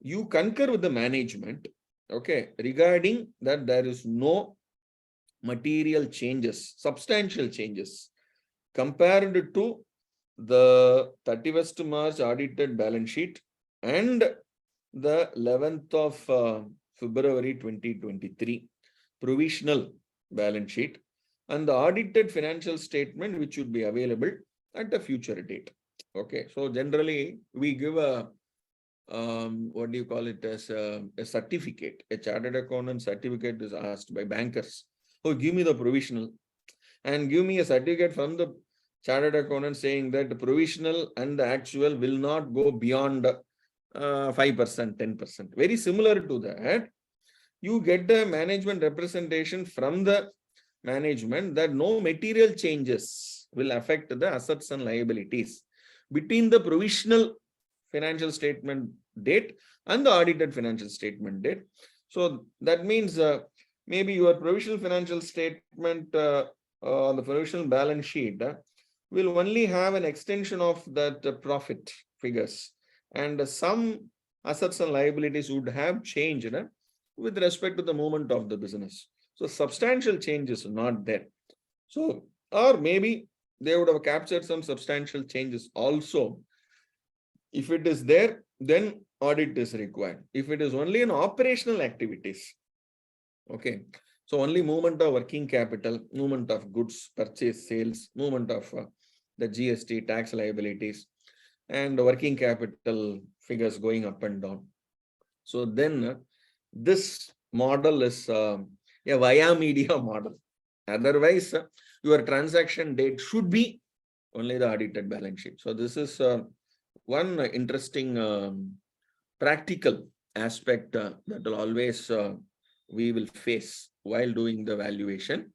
you concur with the management, okay, regarding that there is no material changes, substantial changes compared to the 31st March audited balance sheet and the 11th of February 2023 provisional balance sheet and the audited financial statement which would be available at a future date. Okay, so generally we give a what do you call it, as a certificate, a chartered accountant certificate is asked by bankers. Oh, give me the provisional and give me a certificate from the chartered accountant saying that the provisional and the actual will not go beyond 5%, 10%. Very similar to that, you get the management representation from the management that no material changes will affect the assets and liabilities between the provisional financial statement date and the audited financial statement date. So that means maybe your provisional financial statement on the provisional balance sheet will only have an extension of that profit figures, and some assets and liabilities would have changed with respect to the movement of the business. So substantial changes are not there. So, or maybe they would have captured some substantial changes also. If it is there, then audit is required. If it is only in operational activities, okay, so only movement of working capital, movement of goods, purchase, sales, movement of the GST, tax liabilities, and working capital figures going up and down. So then this model is a via media model. Otherwise, your transaction date should be only the audited balance sheet. So this is one interesting practical aspect that will always we will face while doing the valuation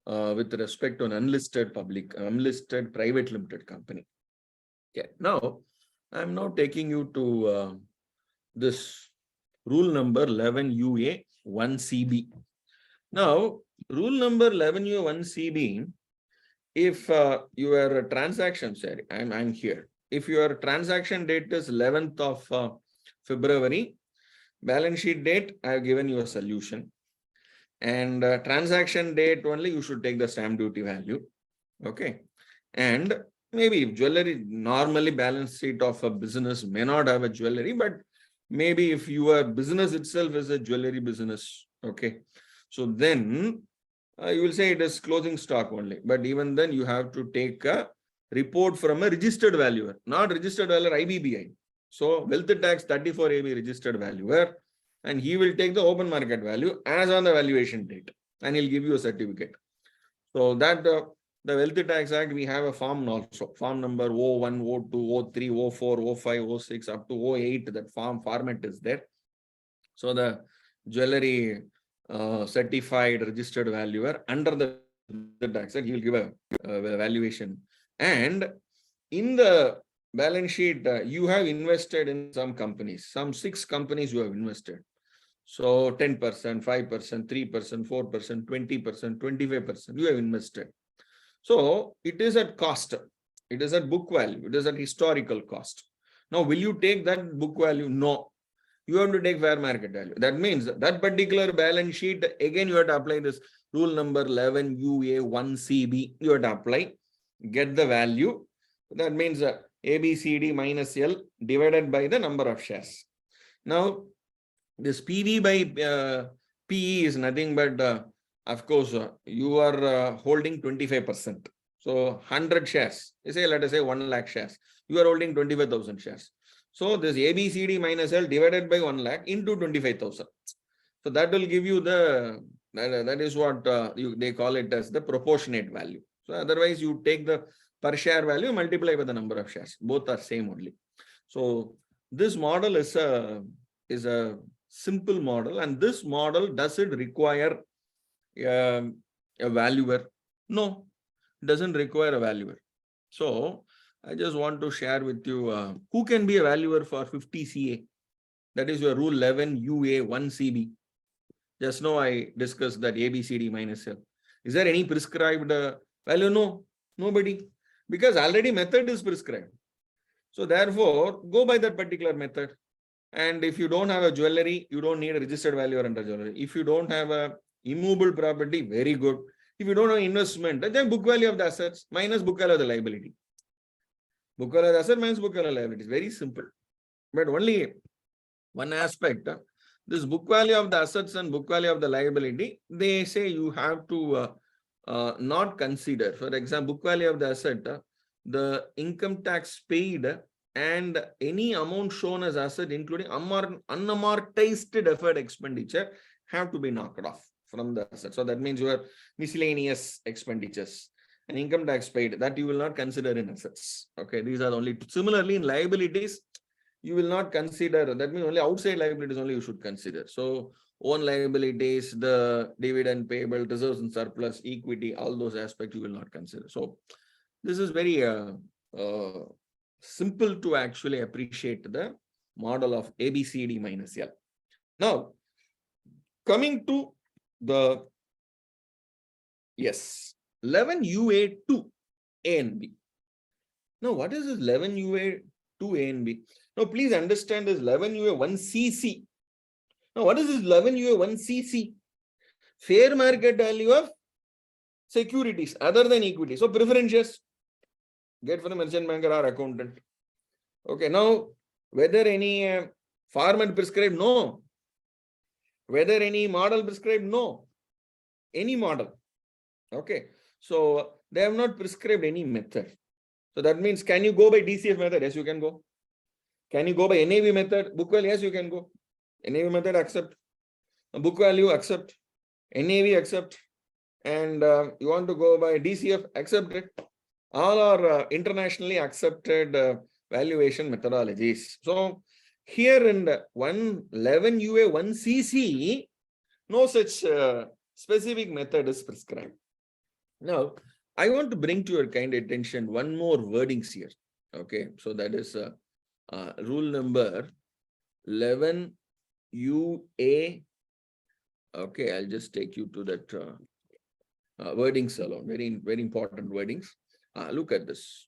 with respect to an unlisted private limited company. Okay, now I'm now taking you to this rule number 11UA 1CB. Now, rule number 11UA 1CB, if your transaction, sorry, I'm here. If your transaction date is 11th of February, balance sheet date, I have given you a solution. And transaction date only, you should take the stamp duty value. Okay. And maybe jewelry, normally balance sheet of a business may not have a jewelry, but maybe if your business itself is a jewelry business, okay, so then you will say it is closing stock only. But even then you have to take a report from a registered valuer, not registered valuer IBBI. So wealth tax 34AB registered valuer, and he will take the open market value as on the valuation date, and he'll give you a certificate. So that the Wealth Tax Act, we have a form also, form number 01, 02, 03, 04, 05, 06 up to 08, that format is there. So the jewelry certified registered valuer under the tax act, he will give a valuation. And in the balance sheet, you have invested in some companies, some 6 companies you have invested. So 10%, 5%, 3%, 4%, 20%, 25%, you have invested. So it is at cost, it is at book value, it is at historical cost. Now, will you take that book value? No. You have to take fair market value. That means that particular balance sheet, again, you have to apply this rule number 11UA 1CB. You have to apply, get the value. That means ABCD minus L divided by the number of shares. Now, this PV by PE is nothing but, of course, you are holding 25%. So 100 shares, let us say 1 lakh shares. You are holding 25,000 shares. So this ABCD minus L divided by 1 lakh into 25,000. So that will give you the, that is what they call it as the proportionate value. So otherwise you take the per share value, multiply by the number of shares. Both are same only. So this model is a simple model, and this model, does it require a valuer? No, it doesn't require a valuer. So I just want to share with you who can be a valuer for 50 CA. That is your rule 11 UA 1 CB. Just now I discussed that ABCD minus L. Is there any prescribed value? No, nobody. Because already method is prescribed. So therefore, go by that particular method. And if you don't have a jewelry, you don't need a registered valuer under jewelry. If you don't have a immovable property, very good. If you don't have investment, then book value of the assets minus book value of the liability. Book value of the asset minus book value of the liability. Very simple. But only one aspect, this book value of the assets and book value of the liability, they say you have to not consider. For example, book value of the asset, the income tax paid and any amount shown as asset, including unamortized deferred expenditure, have to be knocked off from the asset. So that means your miscellaneous expenditures and income tax paid, that you will not consider in assets. Okay, these are the only two. Similarly, in liabilities, you will not consider, that means only outside liabilities only you should consider. So own liabilities, the dividend payable, reserves and surplus, equity, all those aspects you will not consider. So this is very simple to actually appreciate the model of ABCD minus L. Now, coming to the 11 UA2 A and B. Now, what is this 11 UA2 A and B? Now, please understand this 11 UA1 CC. Now, what is this 11 UA1 CC? Fair market value of securities other than equity. So, preferentials get from a merchant banker or accountant. Okay, now, whether any format prescribed? No. Whether any model prescribed? No. Any model. Okay, so they have not prescribed any method. So that means, can you go by DCF method? Yes, you can go. Can you go by NAV method? Book value? Yes, you can go. NAV method, accept. Book value, accept. NAV, accept. And you want to go by DCF, accept it. All are internationally accepted valuation methodologies. So here in the 11 UA 1 CC, no such specific method is prescribed. Now, I want to bring to your kind attention one more wordings here. Okay, so that is rule number 11 UA. Okay, I'll just take you to that wordings alone. Very, very important wordings. Look at this.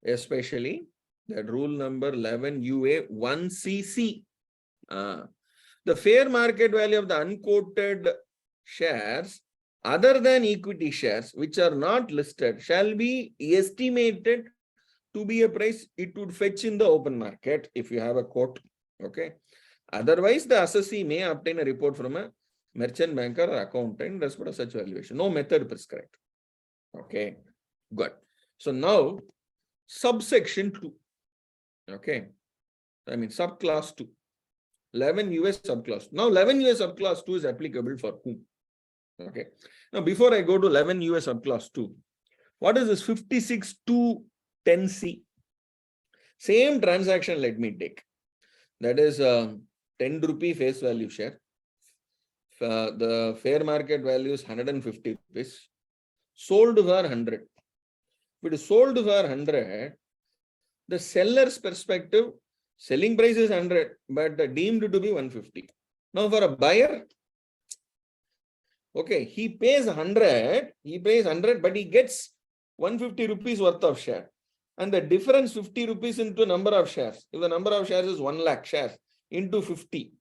Especially that rule number 11 UA 1 CC. The fair market value of the unquoted shares other than equity shares which are not listed shall be estimated to be a price it would fetch in the open market if you have a quote. Okay. Otherwise, the assessee may obtain a report from a merchant banker or accountant in respect of such valuation. No method prescribed. Okay. Good. So now, subsection 2. Okay. I mean, subclass 2. 11 US subclass. Now, 11 US subclass 2 is applicable for whom? Okay. Now, before I go to 11 US subclass 2, what is this 56 to 10C? Same transaction let me take. That is 10 rupee face value share. The fair market value is 150 rupees. Sold for 100. If it is sold for 100, the seller's perspective, selling price is 100, but deemed to be 150. Now for a buyer, okay, he pays 100, but he gets 150 rupees worth of share. And the difference 50 rupees into number of shares. If the number of shares is 1 lakh shares into 50,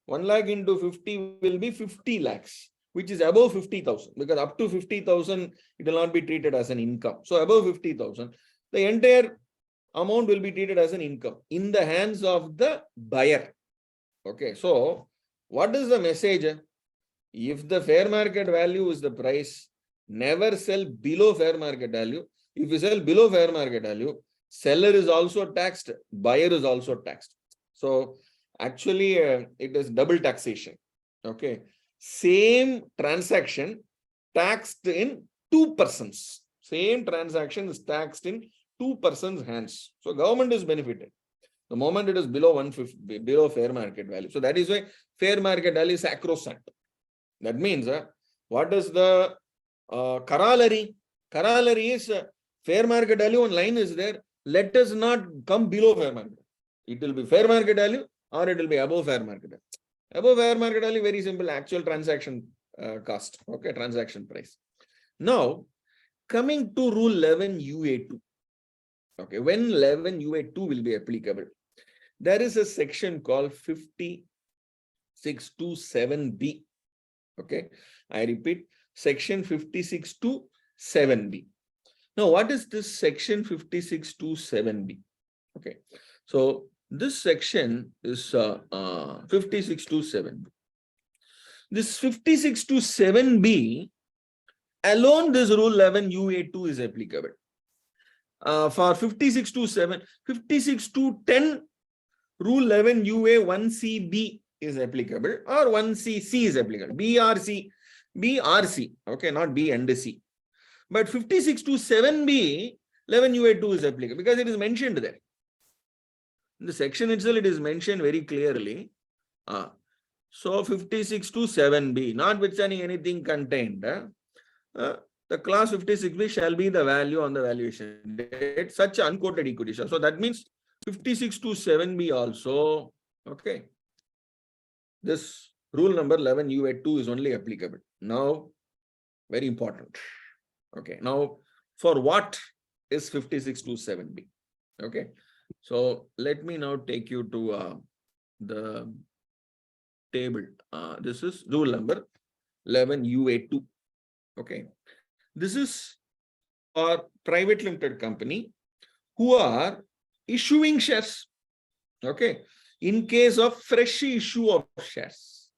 1 lakh into 50 will be 50 lakhs, which is above 50,000, because up to 50,000, it will not be treated as an income. So above 50,000, the entire amount will be treated as an income in the hands of the buyer. Okay, so what is the message? If the fair market value is the price, never sell below fair market value. If you sell below fair market value, seller is also taxed, buyer is also taxed. So actually, it is double taxation. Okay, same transaction taxed in 2 persons. Same transaction is taxed in 2 persons' hands. So government is benefited the moment it is below 150, below fair market value. So that is why fair market value is sacrosanct. That means what is the corollary? Corollary is Fair market value on line is there. Let us not come below fair market. It will be fair market value or it will be above fair market value. Above fair market value, very simple, actual transaction cost. Okay, transaction price. Now, coming to rule 11 UA2. Okay, when 11 UA2 will be applicable? There is a section called 5627B. Okay, I repeat, section 5627B. Now, what is this section 5627B? Okay, so this section is 5627B. This 5627B alone, this rule 11 UA2 is applicable. For 5627, 5610 rule 11 UA 1CB is applicable, or 1CC is applicable. BRC, okay, not B and C. But 5627B 11 UA2 is applicable because it is mentioned there. In the section itself, it is mentioned very clearly. So 5627B, notwithstanding anything contained, the clause 56B shall be the value on the valuation date, such unquoted equity share. So that means 5627B also, okay, this rule number 11 UA2 is only applicable. Now, very important. Okay, now for what is 5627B? Okay, so let me now take you to the table. This is rule number 11 UA2. Okay, this is for private limited company who are issuing shares. Okay, in case of fresh issue of shares,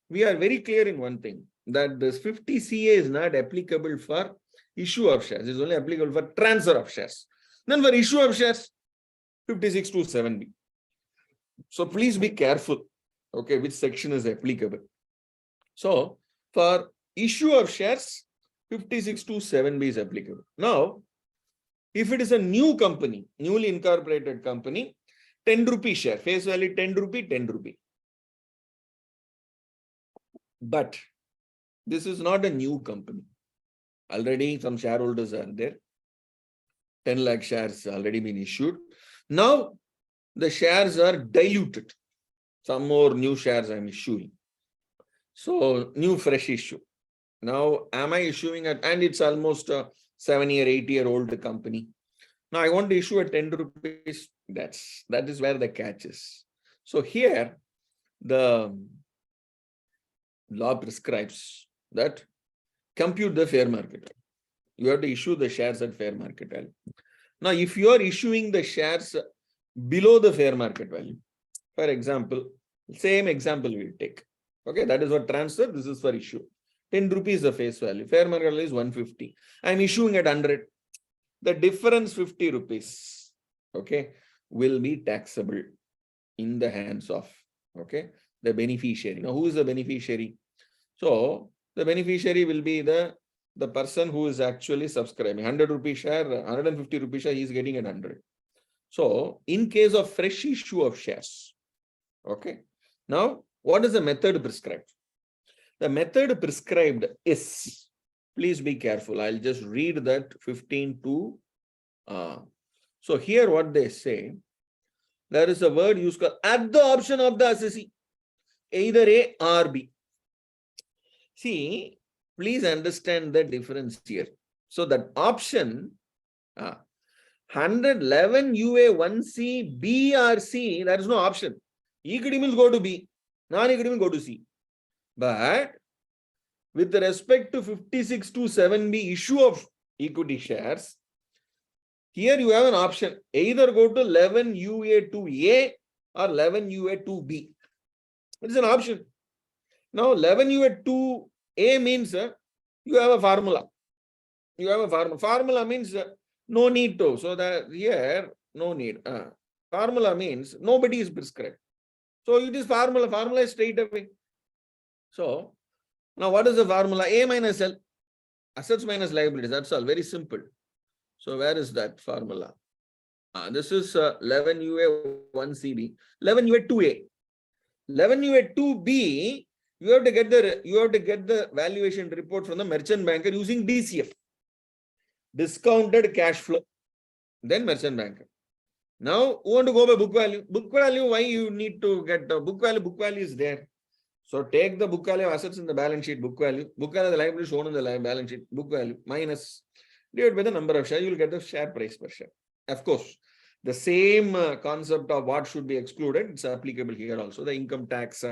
we are very clear in one thing, that this 50CA is not applicable for issue of shares. It is only applicable for transfer of shares. Then for issue of shares, 5627B. So please be careful, okay, which section is applicable. So for issue of shares, 5627B is applicable. Now, if it is a new company, newly incorporated company, 10 rupee share, face value 10 rupee, 10 rupee. But this is not a new company. Already some shareholders are there. 10 lakh shares already been issued. Now the shares are diluted. Some more new shares I'm issuing. So new fresh issue. Now am I issuing it? And it's almost a 7-year, 8-year-old company. Now I want to issue at 10 rupees. That is where the catch is. So here the law prescribes that compute the fair market value. You have to issue the shares at fair market value. Now, if you are issuing the shares below the fair market value, for example, same example we'll take. Okay, that is for transfer. This is for issue. 10 rupees the face value. Fair market value is 150. I'm issuing at 100. The difference 50 rupees, okay, will be taxable in the hands of, okay, the beneficiary. Now, who is the beneficiary? So the beneficiary will be the person who is actually subscribing. 100 rupee share, 150 rupee share, he is getting at 100. So in case of fresh issue of shares, okay. Now, what is the method prescribed? The method prescribed is, please be careful. I'll just read that 15(2). So here what they say, there is a word used called at the option of the assessee, either A or B. See, please understand the difference here. So that option 111 UA 1C, B or C, there is no option. Equity means go to B, non-equity means go to C. But with respect to 5627B issue of equity shares, here you have an option. Either go to 11 UA 2A or 11 UA 2B. It is an option. Now 11 UA 2A means you have a formula. You have a formula. Formula means no need to. So that here, no need. Formula means nobody is prescribed. So it is formula. Formula is straight away. So now what is the formula? A minus L. Assets minus liabilities. That's all. Very simple. So where is that formula? This is 11 UA 1CB. 11 UA 2A. 11 UA 2B. You have to get the valuation report from the merchant banker using DCF. discounted cash flow, then merchant banker. Now, who want to go by book value? Book value, why you need to get the book value? Book value is there. So take the book value of assets in the balance sheet, book value of the liability shown in the balance sheet, book value, minus, divided by the number of shares, you will get the share price per share. Of course, the same concept of what should be excluded, it's applicable here also. The income tax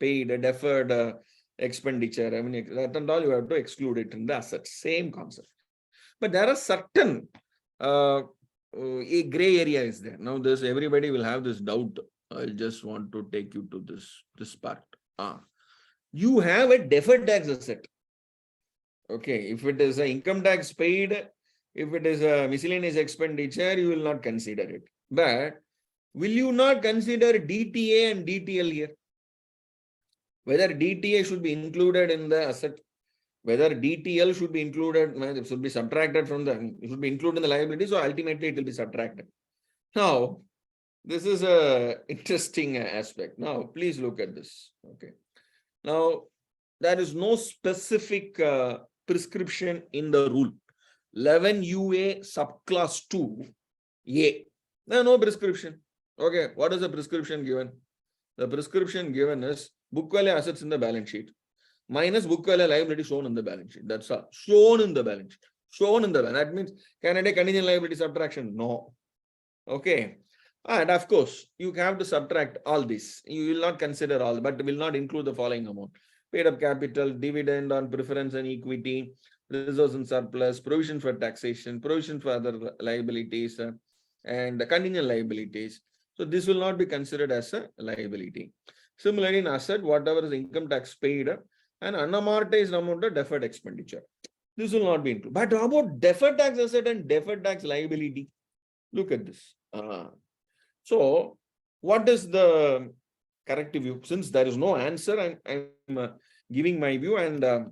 paid, deferred expenditure, I mean, that and all you have to exclude it in the assets. Same concept. But there are certain a gray area is there. Now, this everybody will have this doubt. I just want to take you to this part. You have a deferred tax asset. Okay, if it is an income tax paid, if it is a miscellaneous expenditure, you will not consider it. But will you not consider DTA and DTL here? Whether DTA should be included in the asset, whether DTL should be included, it should be subtracted from it should be included in the liability, so ultimately it will be subtracted. Now, this is a interesting aspect. Now, please look at this. Okay. Now, there is no specific prescription in the rule. 11 UA subclass 2A. There is no prescription. Okay. What is the prescription given? The prescription given is book value assets in the balance sheet minus book value liability shown in the balance sheet. That's all. Shown in the balance sheet. Shown in the balance sheet. That means, can I take contingent liability subtraction? No. Okay. And of course, you have to subtract all this. You will not consider all, but will not include the following amount. Paid up capital, dividend on preference and equity, reserves and surplus, provision for taxation, provision for other liabilities, and contingent liabilities. So this will not be considered as a liability. Similarly, in asset, whatever is income tax paid and unamortized amount of deferred expenditure. This will not be included. But how about deferred tax asset and deferred tax liability? Look at this. So, what is the correct view? Since there is no answer, I'm giving my view, and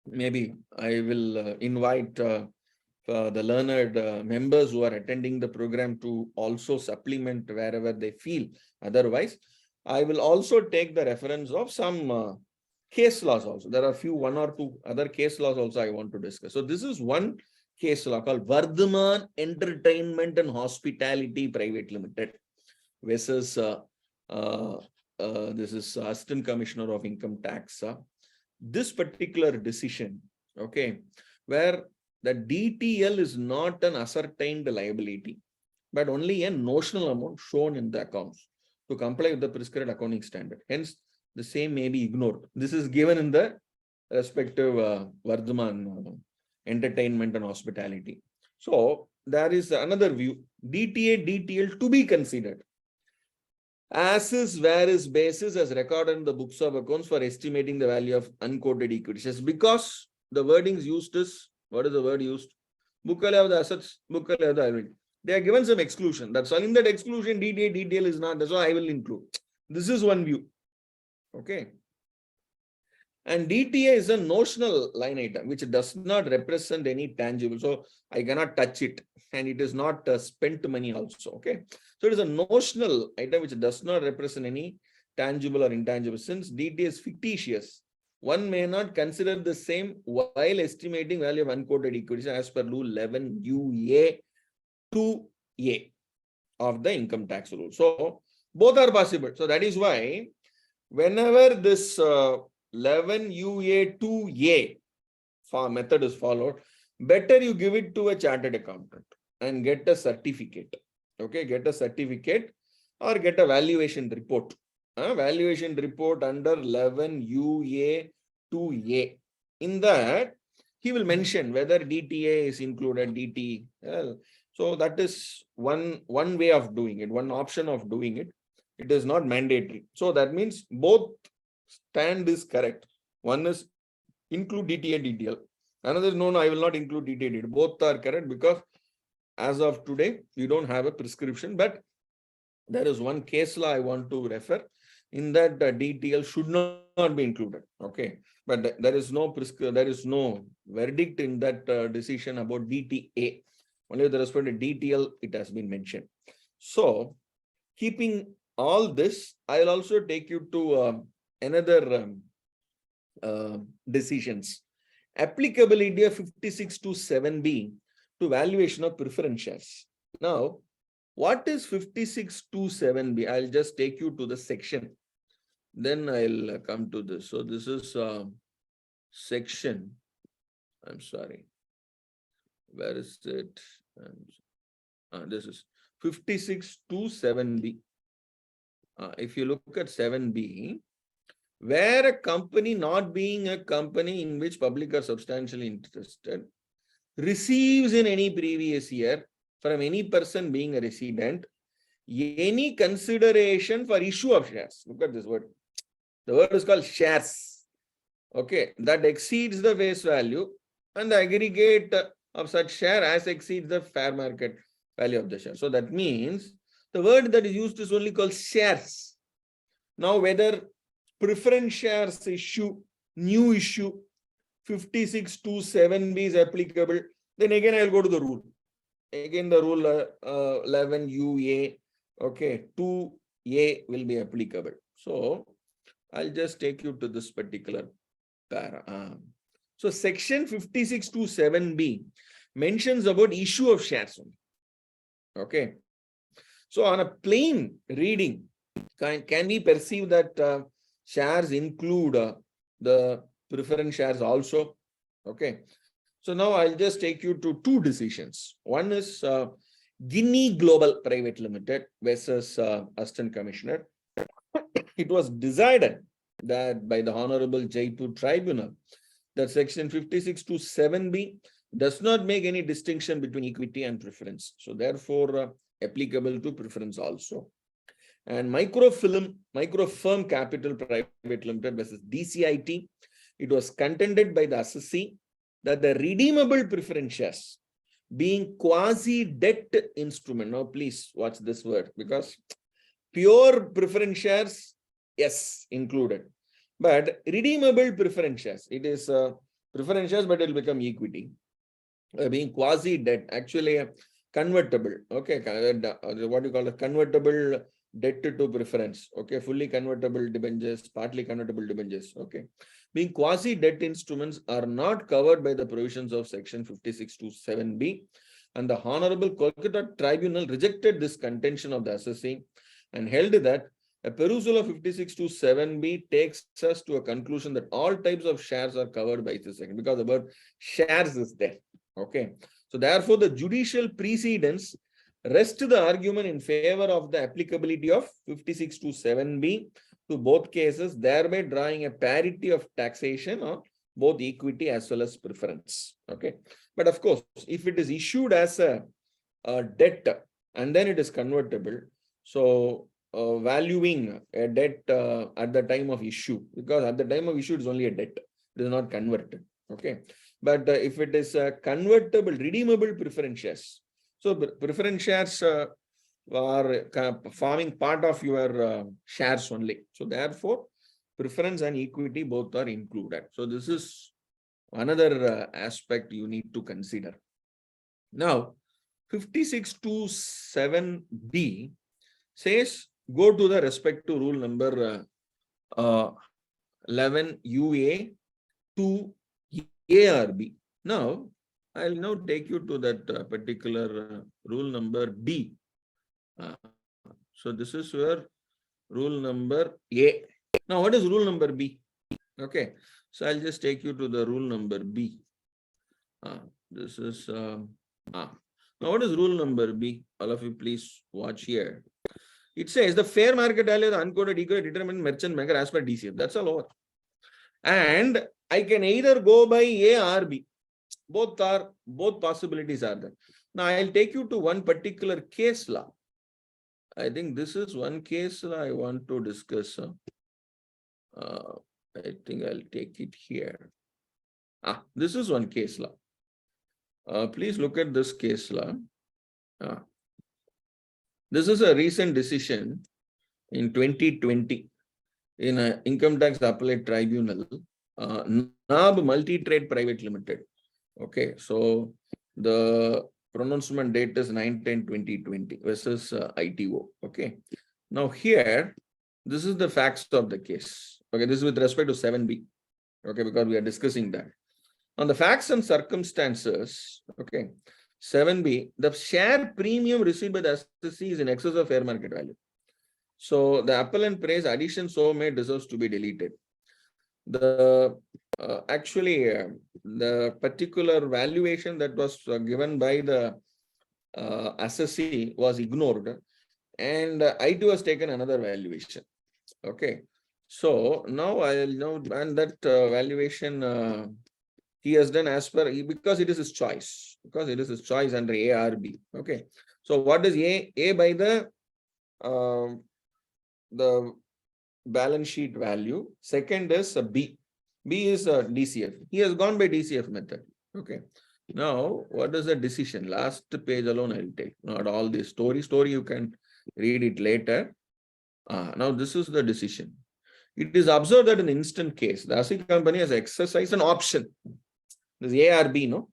maybe I will invite the learned members who are attending the program to also supplement wherever they feel otherwise. I will also take the reference of some case laws also. There are one or two other case laws also I want to discuss. So this is one case law called Vardhaman Entertainment and Hospitality Private Limited versus this is Assistant Commissioner of Income Tax. This particular decision, okay, where the DTL is not an ascertained liability, but only a notional amount shown in the accounts to comply with the prescribed accounting standard. Hence, the same may be ignored. This is given in the respective Vardhaman Entertainment and Hospitality. So, there is another view, DTA, DTL to be considered as is, where is basis as recorded in the books of accounts for estimating the value of unquoted equities. Because the wordings used is, what is the word used? Book value of the assets, book value of the liability. They are given some exclusion. That's all. In that exclusion, DTA, DTL is not. That's why I will include. This is one view. Okay. And DTA is a notional line item which does not represent any tangible. So I cannot touch it, and it is not spent money also. Okay. So it is a notional item which does not represent any tangible or intangible. Since DTA is fictitious, one may not consider the same while estimating value of unquoted equities as per rule 11 UA 2A of the income tax rule. So both are possible. So that is why whenever this 11 UA 2A method is followed, better you give it to a chartered accountant and get a certificate. Okay, get a certificate or get a valuation report. Valuation report under 11 UA 2A. In that, he will mention whether DTA is included, DTL. So that is one way of doing it, one option of doing it. It is not mandatory. So that means both stand is correct. One is include DTA, DTL. Another is no, I will not include DTA, DTL. Both are correct because as of today, you don't have a prescription, but there is one case law I want to refer. In that, DTL should not be included. Okay, but there is no verdict in that decision about DTA. Only with respect to DTL, it has been mentioned. So, keeping all this, I will also take you to another decisions. Applicability of 56 to 7B to valuation of preference shares. Now, what is 5627B? I'll just take you to the section. Then I'll come to this. So this is section. I'm sorry. Where is it? This is 5627B. If you look at 7B, where a company not being a company in which public are substantially interested receives in any previous year from any person being a resident any consideration for issue of shares. Look at this word. The word is called shares. Okay, that exceeds the face value and the aggregate of such share as exceeds the fair market value of the share. So that means the word that is used is only called shares. Now, whether preference shares issue, new issue, 5627B is applicable, then again I'll go to the rule. Again, the rule 11 UA, okay, 2A will be applicable. So I'll just take you to this particular para. So section 5627B mentions about issue of shares. Okay. So on a plain reading, can we perceive that shares include the preference shares also? Okay. So now I'll just take you to two decisions. One is Guinea Global Private Limited versus Assistant Commissioner. It was decided that by the Honorable Jaipur Tribunal that section 5627B does not make any distinction between equity and preference. So therefore applicable to preference also. And Microfirm Capital Private Limited versus DCIT, it was contended by the assessee that the redeemable preference shares being quasi-debt instrument. Now, please watch this word, because pure preference shares, yes, included. But redeemable preference shares, it is preference shares, but it will become equity. Being quasi-debt, actually convertible. Okay, what you call a convertible debt to preference. Okay, fully convertible debentures, partly convertible debentures. Okay, being quasi-debt instruments are not covered by the provisions of section 5627B, and the Honorable Kolkata Tribunal rejected this contention of the assessee and held that a perusal of 5627B takes us to a conclusion that all types of shares are covered by this section, because the word shares is there. Okay, so therefore the judicial precedents rest the argument in favor of the applicability of 5627B to both cases, thereby drawing a parity of taxation on both equity as well as preference. Okay, but of course, if it is issued as a debt and then it is convertible, so valuing a debt at the time of issue, because at the time of issue it is only a debt, it is not converted. Okay, but if it is convertible, redeemable preference shares, so preference shares are forming part of your shares only. So therefore, preference and equity both are included. So this is another aspect you need to consider. Now, 5627B says go to the respect to rule number 11 UA 2 ARB. Now, I'll now take you to that particular rule number B. So this is your rule number A. Now, what is rule number B? Okay, so I'll just take you to the rule number B. This is now what is rule number B? All of you please watch here. It says the fair market value of the unquoted equity determined merchant banker as per DCF. That's all over. And I can either go by A or B. Both possibilities are there. Now I'll take you to one particular case law. I think this is one case law I want to discuss. I think I'll take it here. This is one case law. Please look at this case law. This is a recent decision in 2020 in an income tax appellate tribunal, NAB Multi-Trade Private Limited. Okay, so the pronouncement date is 9/10/2020 versus ITO. Okay, now here, this is the facts of the case. Okay, this is with respect to 7B. Okay, because we are discussing that. On the facts and circumstances, okay, 7B, the share premium received by the assessee is in excess of fair market value. So the appellant prays addition so made deserves to be deleted. The the particular valuation that was given by the assessee was ignored, and I2 has taken another valuation. Okay, so now I'll know, and that valuation he has done as per, because it is his choice, under A or B. Okay, so what is A by the balance sheet value. Second is a B. B is a DCF. He has gone by DCF method. Okay. Now, what is the decision? Last page alone I'll take. Not all the story. You can read it later. Now, this is the decision. It is observed that in the instant case, the assessee company has exercised an option. This is A or B, no?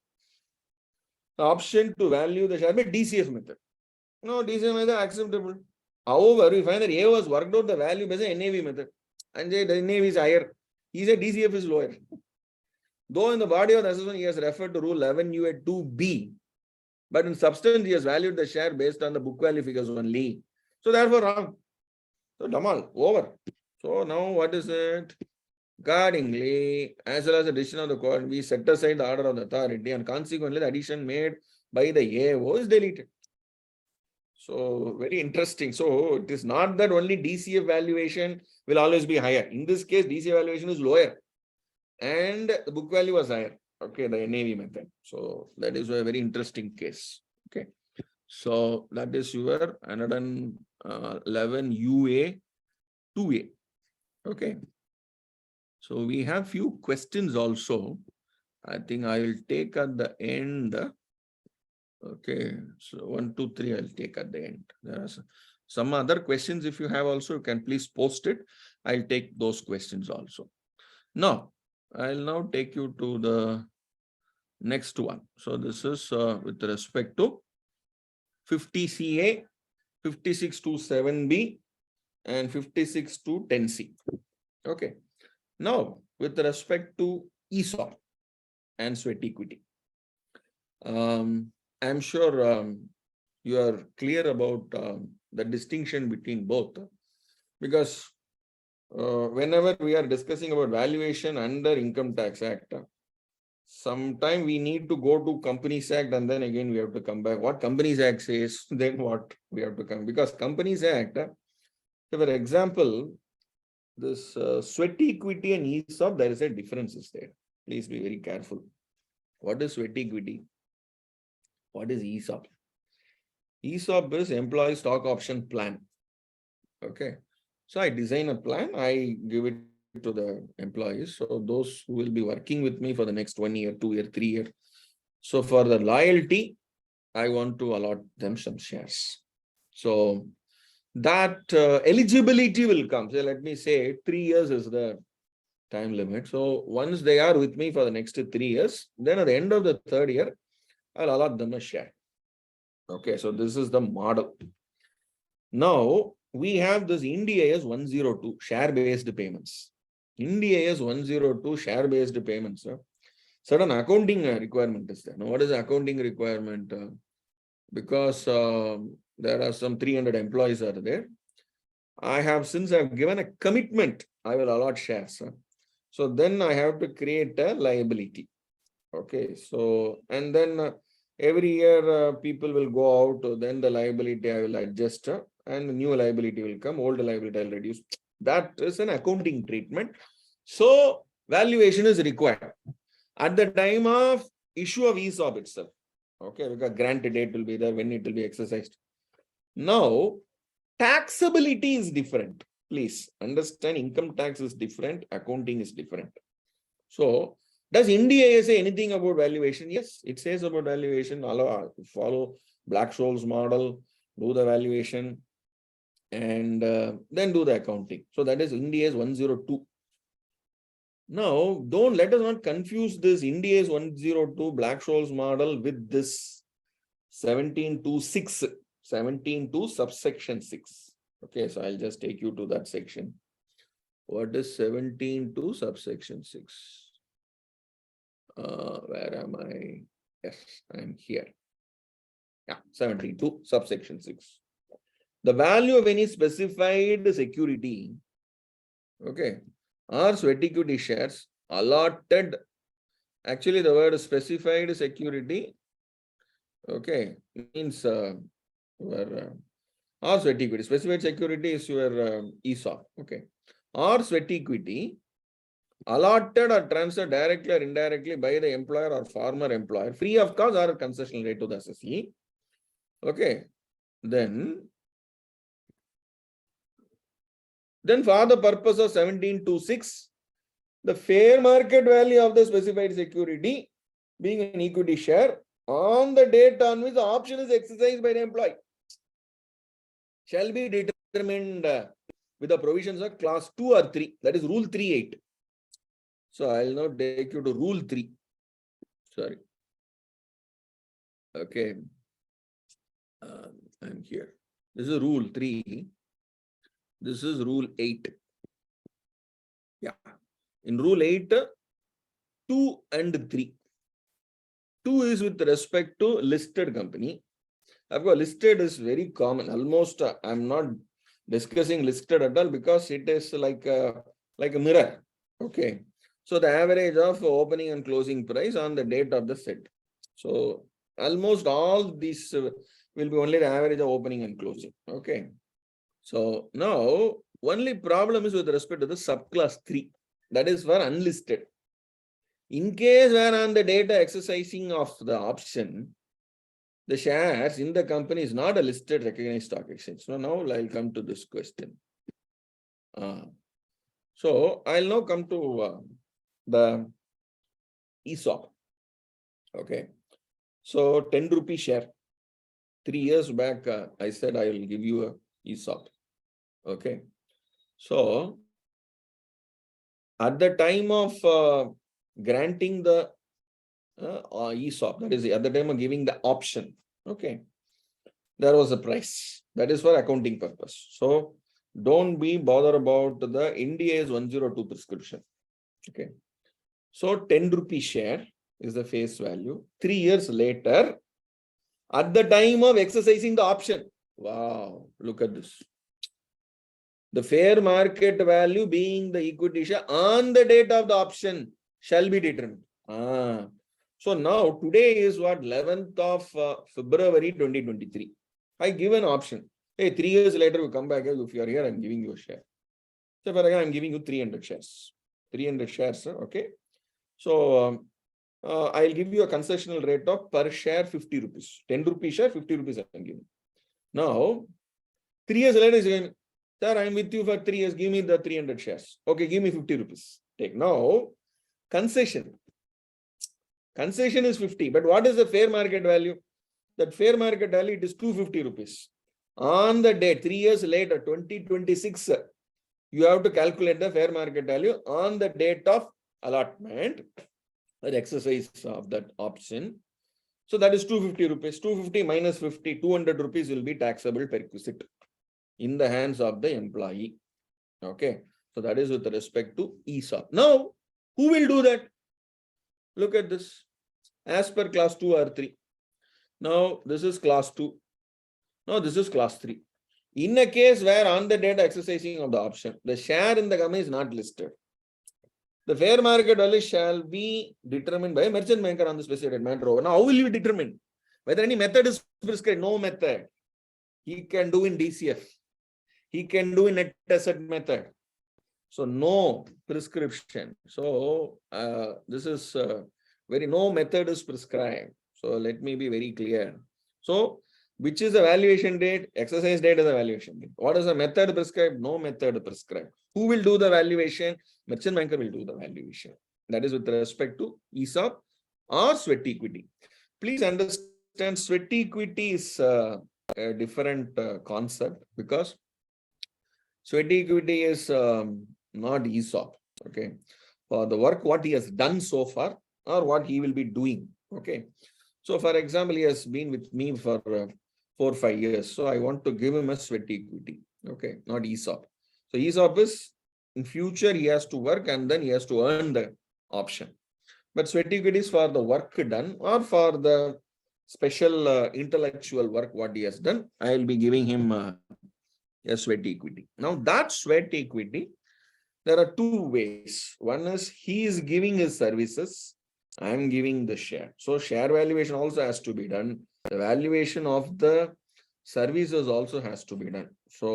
The option to value the share by DCF method. No, DCF method acceptable. However, we find that A was worked out the value by the NAV method. And the NAV is higher. He said DCF is lower. Though in the body of the assessment, he has referred to Rule 11 UA 2B. But in substance, he has valued the share based on the book value figures only. So therefore, wrong. So Damal, over. So now what is it? Accordingly, as well as the decision of the court, we set aside the order of the authority, and consequently the addition made by the AO is deleted. So very interesting. So it is not that only DCF valuation will always be higher. In this case, DCF valuation is lower and the book value was higher. Okay, the NAV method. So that is a very interesting case. Okay. So that is your 111 UA 2A. Okay. So we have few questions also. I think I will take at the end. Okay, so 1, 2, 3, I'll take at the end. There are some other questions. If you have also, you can please post it. I'll take those questions also. Now, I'll now take you to the next one. So this is with respect to 50CA, 56 to 7B, and 56 to 10C. Okay. Now, with respect to ESOP and sweat equity. I'm sure you are clear about the distinction between both, because whenever we are discussing about valuation under Income Tax Act, sometime we need to go to Companies Act and then again we have to come back. What Companies Act says, then what we have to come, because Companies Act, for example, this sweat equity and ESOP, there is a difference there. Please be very careful. What is sweat equity? What is ESOP? ESOP is employee stock option plan. Okay. So I design a plan, I give it to the employees. So those who will be working with me for the next 1 year, 2 year, 3 year. So for the loyalty, I want to allot them some shares. So that eligibility will come. So let me say 3 years is the time limit. So once they are with me for the next 3 years, then at the end of the 3rd year, I'll allot them a share. Okay, so this is the model. Now, we have this Ind AS 102, share-based payments. Ind AS 102, share-based payments. Certain accounting requirement is there. Now, what is the accounting requirement? Because there are some 300 employees are there. Since I've given a commitment, I will allot shares. So then I have to create a liability. Okay, so, and then every year people will go out, then the liability I will adjust and the new liability will come, old liability I will reduce. That is an accounting treatment. So valuation is required at the time of issue of ESOP itself. Okay, because grant date will be there, when it will be exercised. Now, taxability is different. Please understand, income tax is different, accounting is different. So, does Ind AS say anything about valuation? Yes, it says about valuation. Follow Black-Scholes model, do the valuation, and then do the accounting. So that is Ind AS 102. Now, let us not confuse this Ind AS 102 Black-Scholes model with this 17.2.6, 17.2 subsection 6. Okay, so I'll just take you to that section. What is 17.2 subsection 6? Where am I? Yes, I'm here. Yeah, 72, subsection 6. The value of any specified security, okay, or sweat equity shares allotted. Actually, the word specified security, okay, means your or sweat equity. Specified security is your ESOP, okay, or sweat equity allotted or transferred directly or indirectly by the employer or former employer, free of cost or concessional rate to the assessee. Okay, then for the purpose of 17(2)(6, the fair market value of the specified security being an equity share on the date on which the option is exercised by the employee shall be determined with the provisions of clause 2 or 3, that is rule 3.8. So I'll now take you to rule 3. Sorry. Okay. I'm here. This is rule 3. This is rule 8. Yeah. In rule 8, 2 and 3. 2 is with respect to listed company. Of course, listed is very common. Almost, I'm not discussing listed at all because it is like a mirror. Okay. So the average of opening and closing price on the date of the set. So almost all these will be only the average of opening and closing. Okay. So now only problem is with respect to the subclass 3. That is for unlisted. In case where on the date of exercising of the option, the shares in the company is not a listed recognized stock exchange. So now I'll come to this question. So I'll now come to the ESOP. Okay. So 10 rupee share. 3 years back, I said I will give you a ESOP. Okay. So at the time of granting the ESOP, that is at the time of giving the option, okay, there was a price. That is for accounting purpose. So don't be bothered about the Ind AS 102 prescription. Okay. So 10 rupee share is the face value. 3 years later, at the time of exercising the option, wow, look at this. The fair market value being the equity share on the date of the option shall be determined. So now today is what, 11th of February 2023. I give an option. Hey, 3 years later you come back. If you are here, I'm giving you a share. So for example, I'm giving you 300 shares. 300 shares, okay. So I'll give you a concessional rate of per share 50 rupees. 10 rupee share, 50 rupees I'm giving. Now, 3 years later, saying, sir, I'm with you for 3 years. Give me the 300 shares. Okay, give me 50 rupees. Take. Now, concession. Concession is 50. But what is the fair market value? That fair market value, it is 250 rupees. On the date, 3 years later, 2026, you have to calculate the fair market value on the date of allotment, the exercise of that option. So that is 250 rupees. 250 minus 50, 200 rupees will be taxable perquisite in the hands of the employee. Okay. So that is with respect to ESOP. Now, who will do that? Look at this. As per class 2 or 3. Now, this is class 2. Now, this is class 3. In a case where on the date exercising of the option, the share in the company is not listed, the fair market value shall be determined by a merchant banker on the specified matter. Now, how will you determine? Whether any method is prescribed? No method. He can do in DCF. He can do in net asset method. So, no prescription. So, this is no method is prescribed. So, let me be very clear. So, which is the valuation date? Exercise date is the valuation date. What is the method prescribed? No method prescribed. Who will do the valuation? Merchant banker will do the valuation. That is with respect to ESOP or sweat equity. Please understand, sweat equity is a different concept because sweat equity is not ESOP. Okay. For the work, what he has done so far or what he will be doing. Okay. So, for example, he has been with me for 4 or 5 years. So, I want to give him a sweat equity. Okay. Not ESOP. So, ESOP is in future, he has to work and then he has to earn the option. But sweat equity is for the work done or for the special intellectual work what he has done, I will be giving him a sweat equity. Now that sweat equity, there are two ways. One is he is giving his services, I am giving the share. So share valuation also has to be done. The valuation of the services also has to be done. So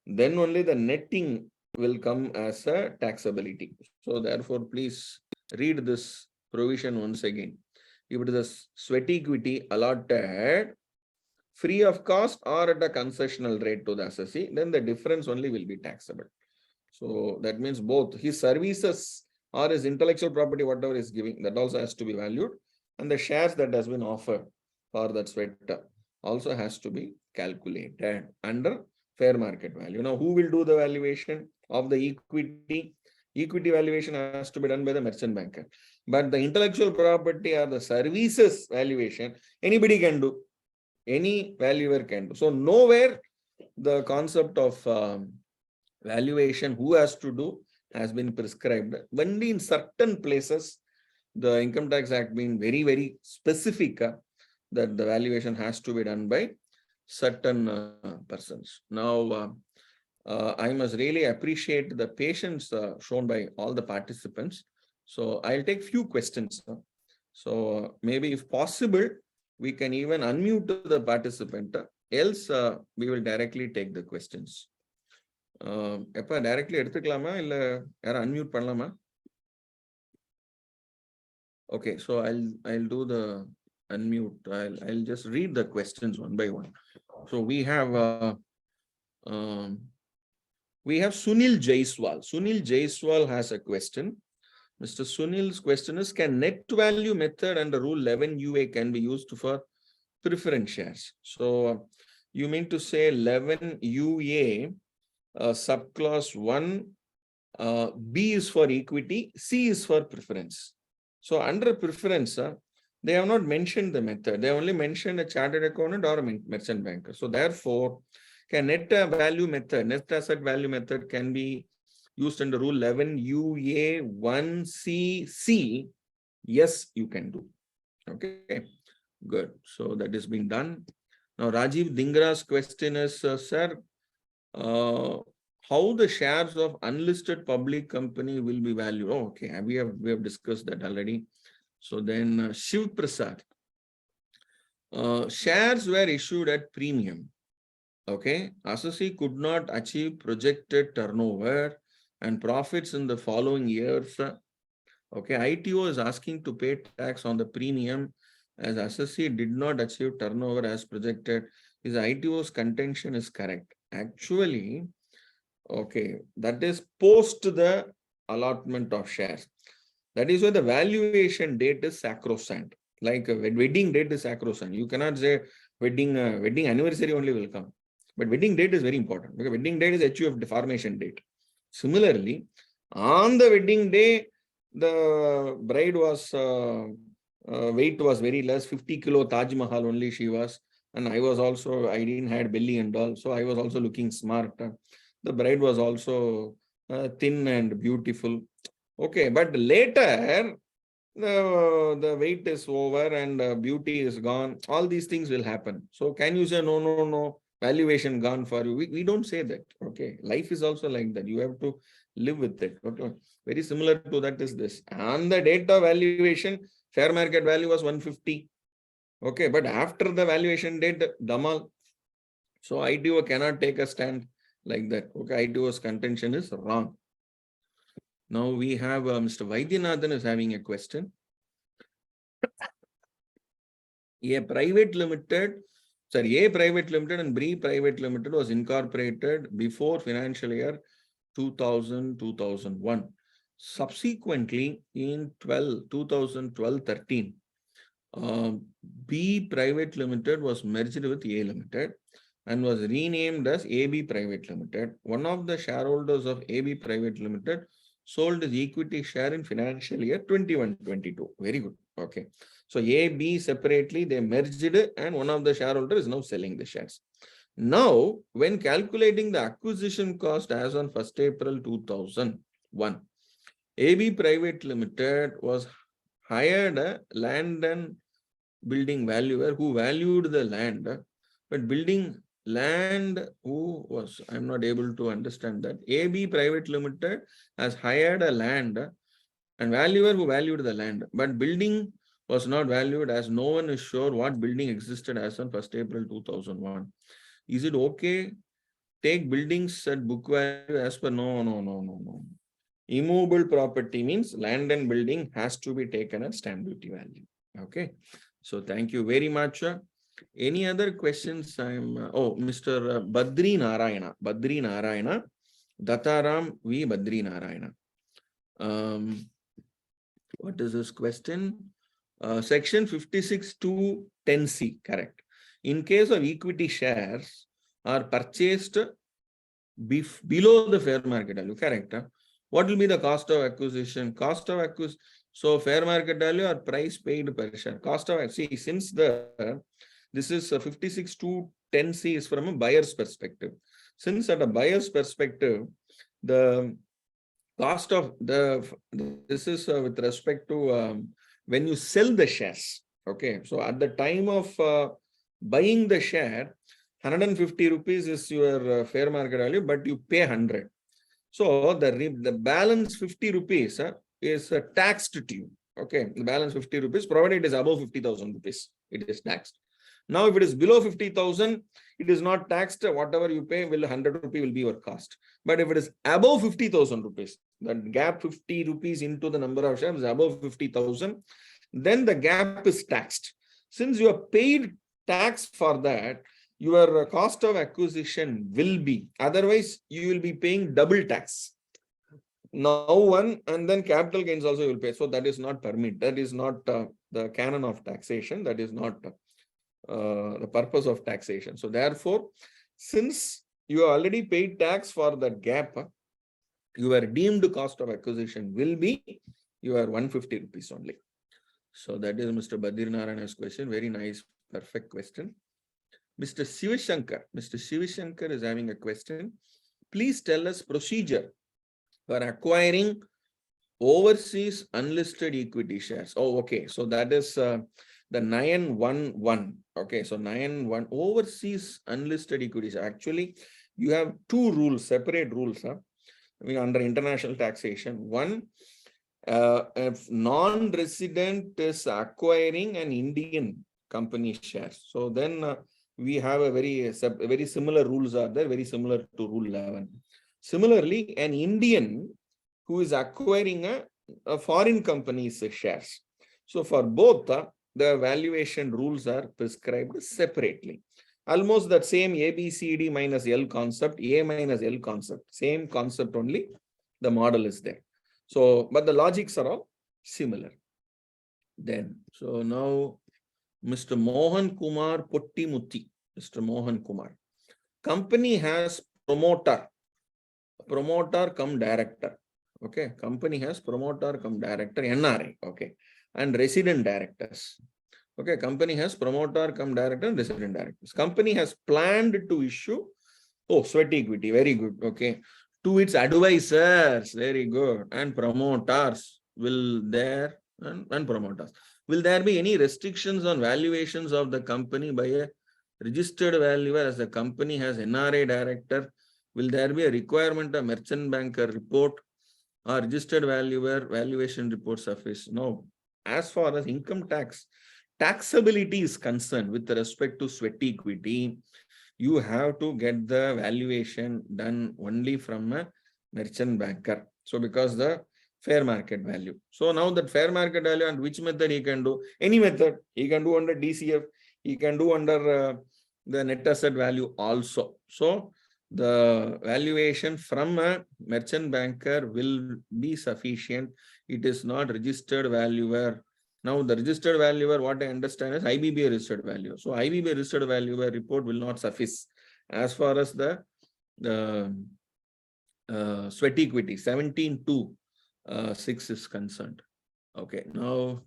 then only the netting will come as a taxability. So therefore, please read this provision once again. If it is a sweat equity allotted free of cost or at a concessional rate to the assessee, then the difference only will be taxable. So that means both his services or his intellectual property, whatever is giving, that also has to be valued. And the shares that has been offered for that sweat also has to be calculated under fair market value. Now, who will do the valuation of the equity? Equity valuation has to be done by the merchant banker. But the intellectual property or the services valuation, anybody can do. Any valuer can do. So nowhere the concept of valuation, who has to do, has been prescribed. Only in certain places, the Income Tax Act being very, very specific that the valuation has to be done by certain persons. Now, I must really appreciate the patience shown by all the participants. So I'll take few questions. So maybe if possible, we can even unmute the participant. Else, we will directly take the questions. எப்ப directly எடுத்துக்கலாமா இல்ல யாரும் unmute பண்ணலாமா? Okay, so I'll do the unmute. I'll just read the questions one by one. So we have Sunil Jaiswal. Sunil Jaiswal has a question. Mr. Sunil's question is, can net value method under Rule 11 UA can be used for preference shares? So you mean to say 11 UA subclause 1 B is for equity, C is for preference. So under preference, they have not mentioned the method. They only mentioned a chartered accountant or a merchant banker. So therefore, can net value method, net asset value method can be used under Rule 11 UA 1CC? Yes, you can do. Okay, good. So that is being done. Now Rajiv Dingra's question is, sir, how the shares of unlisted public company will be valued? Oh, okay, we have discussed that already. So then Shiv Prasad, shares were issued at premium. Okay, assessee could not achieve projected turnover and profits in the following years. Okay, ITO is asking to pay tax on the premium as assessee did not achieve turnover as projected. His ITO's contention is correct. Actually, okay, that is post the allotment of shares. That is why the valuation date is sacrosanct. Like a wedding date is sacrosanct. You cannot say wedding anniversary only will come. But wedding date is very important because wedding date is HUF formation date. Similarly, on the wedding day, the bride was weight was very less, 50 kilo Taj Mahal only she was. And I was also, I didn't have belly and all. So I was also looking smart. The bride was also thin and beautiful. Okay, but later, the weight is over and beauty is gone. All these things will happen. So can you say, no, valuation gone for you? We don't say that. Okay, life is also like that. You have to live with it. Okay, very similar to that is this. On the date of valuation, fair market value was 150. Okay, but after the valuation date, Damal. So ITO cannot take a stand like that. Okay, ITO's contention is wrong. Now we have Mr. Vaidyanathan is having a question. A private limited and B private limited was incorporated before financial year 2000-2001. Subsequently, in 2012-13, B private limited was merged with A limited and was renamed as AB Private Limited. One of the shareholders of AB Private Limited sold his equity share in financial year 21-22. Very good. Okay. So AB separately, they merged and one of the shareholders is now selling the shares. Now, when calculating the acquisition cost as on 1st April 2001, AB Private Limited was hired a land and building valuer who valued the land, but building land who was, I'm not able to understand that. AB Private Limited has hired a land and valuer who valued the land, but building was not valued as no one is sure what building existed as on 1st April 2001. Is it okay? Take buildings at book value as per? No. Immovable property means land and building has to be taken at stamp duty value. Okay. So thank you very much. Any other questions? Mr. Badri Narayana, Dattaram V. Badri Narayana. What is this question? Section 56 to 10C, correct. In case of equity shares are purchased below the fair market value, correct. What will be the cost of acquisition? Cost of acquisition. So fair market value or price paid per share. Cost of, see, since this is 56 to 10C is from a buyer's perspective. Since at a buyer's perspective, the cost of this is with respect to when you sell the shares. Okay, so at the time of buying the share, 150 rupees is your fair market value, but you pay 100. So the balance 50 rupees is taxed to you. Okay, the balance 50 rupees, provided it is above 50,000 rupees, it is taxed. Now, if it is below 50,000, it is not taxed. Whatever you pay, 100 rupee will be your cost. But if it is above 50,000 rupees, that gap 50 rupees into the number of shares is above 50,000, then the gap is taxed. Since you have paid tax for that, your cost of acquisition will be, otherwise you will be paying double tax. Now one, and then capital gains also you will pay. So that is not permitted. That is not the canon of taxation. That is not the purpose of taxation. So therefore, since you already paid tax for that gap, your deemed cost of acquisition will be your 150 rupees only. So that is Mr. Badri Narayana's question. Very nice, perfect question. Mr. Shivashankar is having a question. Please tell us procedure for acquiring overseas unlisted equity shares. Oh, okay. So that is the 911. Okay, so 911 overseas unlisted equities. Actually, you have two rules, separate rules. Under international taxation. One, if non-resident is acquiring an Indian company shares, so then we have a very similar rules are there, very similar to Rule 11. Similarly, an Indian who is acquiring a foreign company's shares. So for both, the valuation rules are prescribed separately. Almost that same ABCD minus L concept, A minus L concept, same concept only, the model is there. So, but the logics are all similar. Then, so now Mr. Mohan Kumar Pottimuthi, Mr. Mohan Kumar. Company has promoter come director. Okay, company has promoter come director, NRI. Okay, and resident directors. Okay, company has promoter come director and resident directors. Company has planned to issue, sweat equity, very good. Okay, to its advisors, very good, and promoters and promoters. Will there be any restrictions on valuations of the company by a registered valuer as the company has NRA director? Will there be a requirement of merchant banker report or registered valuer valuation report suffice? No. As far as income taxability is concerned with respect to sweat equity, you have to get the valuation done only from a merchant banker. So because the fair market value. So now that fair market value, and which method he can do? Any method. He can do under DCF. He can do under the net asset value also. So the valuation from a merchant banker will be sufficient. It is not registered valuer. Now the registered valuer, what I understand is IBB registered value. So IBB registered valuer report will not suffice as far as the sweat equity 17.2.6 is concerned. Okay, now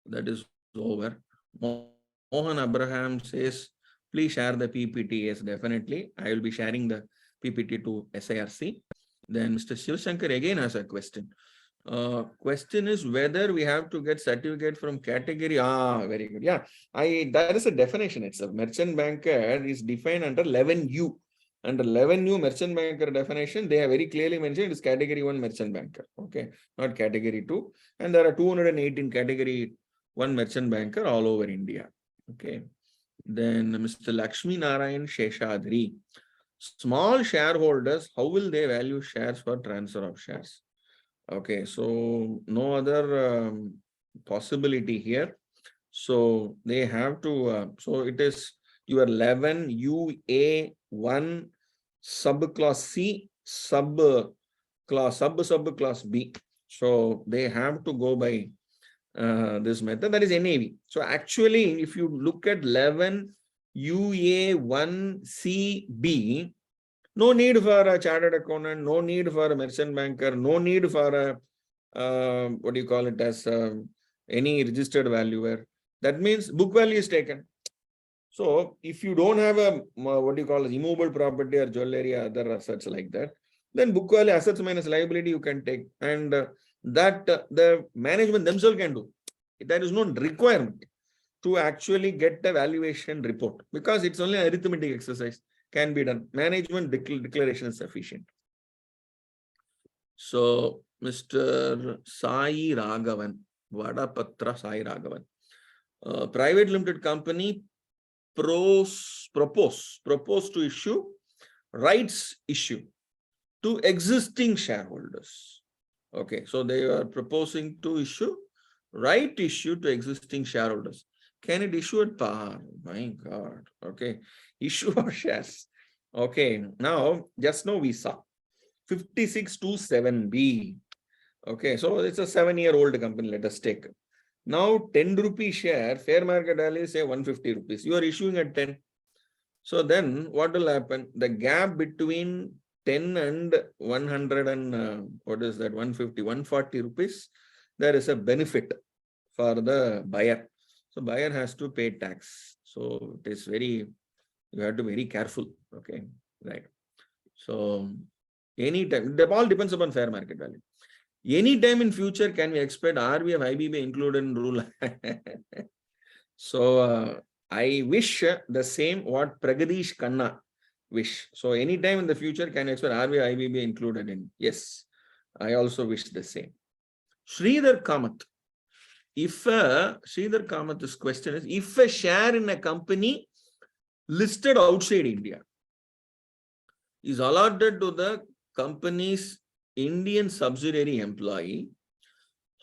that is over. Mohan Abraham says, please share the PPT. Yes, definitely. I will be sharing the PPT to SIRC. Then Mr. Shivashankar again has a question. Question is whether we have to get certificate from category. Very good. Yeah, there is a definition. It's a merchant banker is defined under 11U. Under 11U merchant banker definition, they have very clearly mentioned it is category 1 merchant banker. Okay, not category 2. And there are 218 category 1 merchant banker all over India. Okay. Then Mr. Lakshmi Narayan Sheshadri. Small shareholders, how will they value shares for transfer of shares? Okay, so no other possibility here. So they have to, so it is your 11 UA1 subclass C, subclass B. So they have to go by this method, that is NAV. So actually, if you look at 11 UA1CB, no need for a chartered accountant, no need for a merchant banker, no need for a, what do you call it as any registered valuer. That means book value is taken. So if you don't have a, what do you call it, immovable property or jewelry or other assets like that, then book value assets minus liability you can take. And that the management themselves can do. There is no requirement to actually get a valuation report because it's only an arithmetic exercise. Can be done. Management declaration is sufficient. So, Mr. Sai Raghavan, Vadapatra Sai Raghavan, private limited company propose to issue rights issue to existing shareholders. Okay, so they are proposing to issue right issue to existing shareholders. Can it issue at par? My God. Okay. Issue of shares. Okay. Now, just now we saw 5627B. Okay. So it's a 7-year-old company. Let us take. Now, 10 rupee share, fair market value, say 150 rupees. You are issuing at 10. So then what will happen? The gap between 10 and 100 and what is that? 150, 140 rupees. There is a benefit for the buyer. So buyer has to pay tax. So it is very, you have to be very careful. Okay, right. So anytime, that all depends upon fair market value. Anytime in future, can we expect RBF IBB included in rule? So I wish the same what Pragadish Khanna wish. So anytime in the future, can you expect RBF IBB included in? Yes, I also wish the same. Sridhar Kamath. If Sridhar Kamath's question is, if a share in a company listed outside India is allotted to the company's Indian subsidiary employee,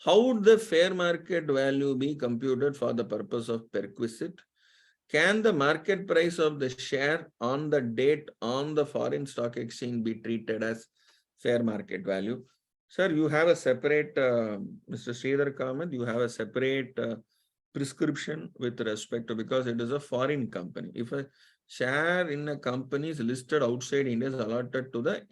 how would the fair market value be computed for the purpose of perquisite? Can the market price of the share on the date on the foreign stock exchange be treated as fair market value? Sir, you have a separate, Mr. Sridhar Kamath, you have a separate prescription with respect to, because it is a foreign company. If a share in a company is listed outside India is allotted to the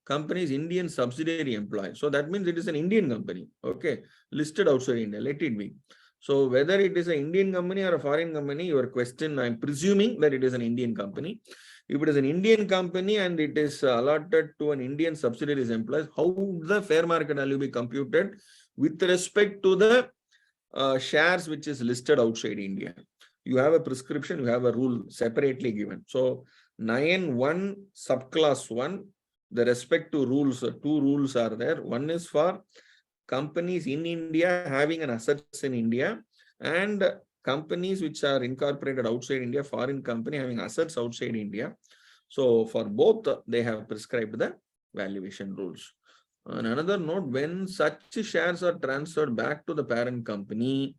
company's Indian subsidiary employee. So that means it is an Indian company, okay, listed outside India, let it be. So whether it is an Indian company or a foreign company, your question, I'm presuming that it is an Indian company. If it is an Indian company and it is allotted to an Indian subsidiary's employees, how would the fair market value be computed with respect to the shares which is listed outside India? You have a prescription, you have a rule separately given. So 9(1) subclass 1, the respective rules, 2 rules are there. One is for companies in India having an assets in India, and companies which are incorporated outside India, foreign company having assets outside India. So for both, they have prescribed the valuation rules. On another note, when such shares are transferred back to the parent company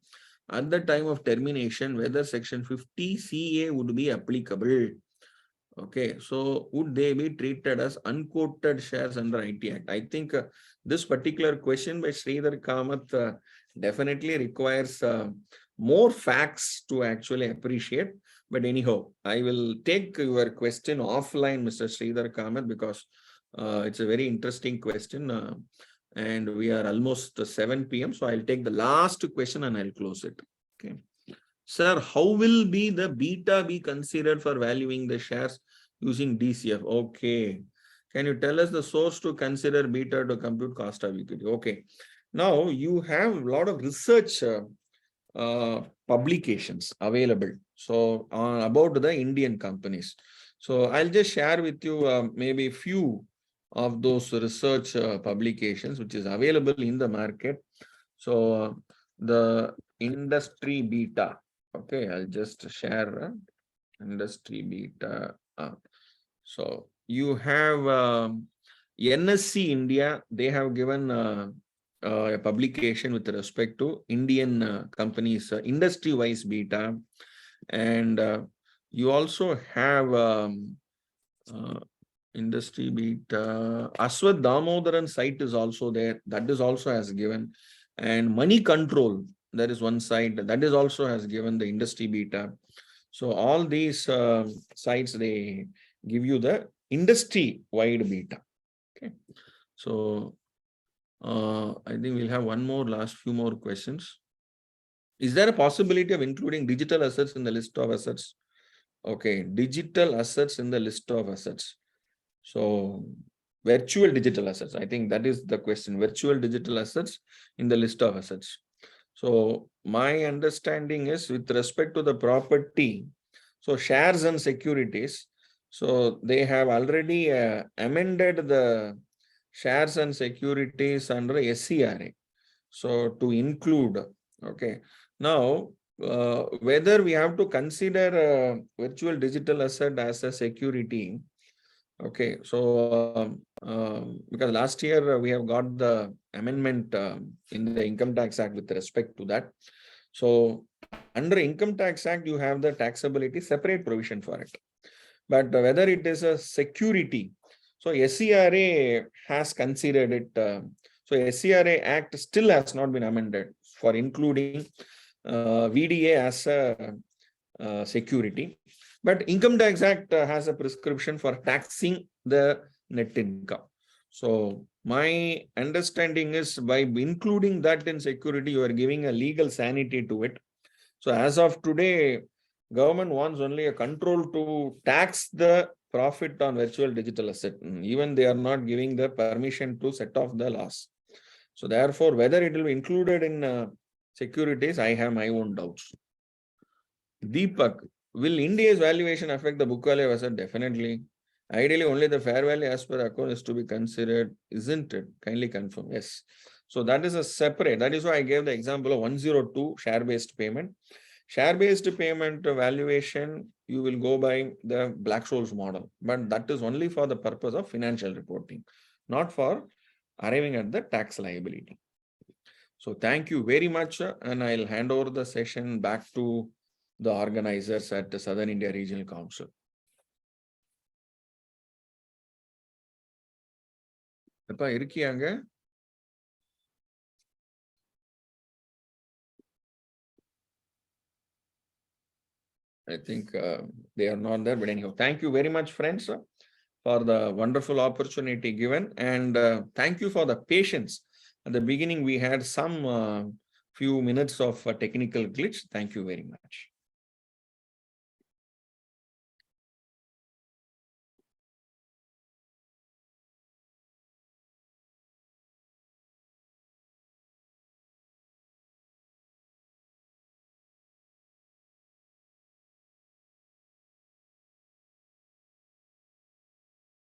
at the time of termination, whether section 50 CA would be applicable. Okay, so would they be treated as unquoted shares under IT Act? I think this particular question by Sridhar Kamath definitely requires more facts to actually appreciate. But anyhow, I will take your question offline, Mr. Sridhar Kamath, because it's a very interesting question. And we are almost 7 p.m. So I'll take the last question and I'll close it. Okay. Sir, how will be the beta be considered for valuing the shares using DCF? Okay. Can you tell us the source to consider beta to compute cost of equity? Okay. Now you have a lot of research publications available. So about the Indian companies. So I'll just share with you maybe a few of those research publications which is available in the market. So the industry beta. Okay, I'll just share industry beta. So you have NSC India. They have given a publication with respect to Indian companies industry-wise beta, and you also have industry beta. Aswad Damodaran site is also there. That is also has given, and Money Control. There is one site that is also has given the industry beta. So all these sites, they give you the industry-wide beta. Okay. So I think we'll have last few more questions. Is there a possibility of including digital assets in the list of assets? Okay, digital assets in the list of assets. So virtual digital assets, I think that is the question. Virtual digital assets in the list of assets. So my understanding is with respect to the property, so shares and securities, so they have already amended the shares and securities under SCRA. So to include, okay. Now, whether we have to consider virtual digital asset as a security, okay. So because last year we have got the amendment in the Income Tax Act with respect to that. So under Income Tax Act, you have the taxability separate provision for it. But whether it is a security, so SCRA has considered it. So SCRA Act still has not been amended for including VDA as a security. But Income Tax Act has a prescription for taxing the net income. So my understanding is by including that in security, you are giving a legal sanity to it. So as of today, government wants only a control to tax the profit on virtual digital asset. Even they are not giving the permission to set off the loss. So therefore, whether it will be included in securities, I have my own doubts. Deepak, will India's valuation affect the book value of asset? Definitely. Ideally, only the fair value as per account is to be considered, isn't it? Kindly confirm. Yes. So that is a separate. That is why I gave the example of 102 share-based payment. Share-based payment valuation, you will go by the Black-Scholes model, but that is only for the purpose of financial reporting, not for arriving at the tax liability. So thank you very much, and I'll hand over the session back to the organizers at the Southern India Regional Council. I think they are not there, but anyhow, thank you very much, friends, for the wonderful opportunity given, and thank you for the patience. At the beginning, we had some few minutes of technical glitch. Thank you very much.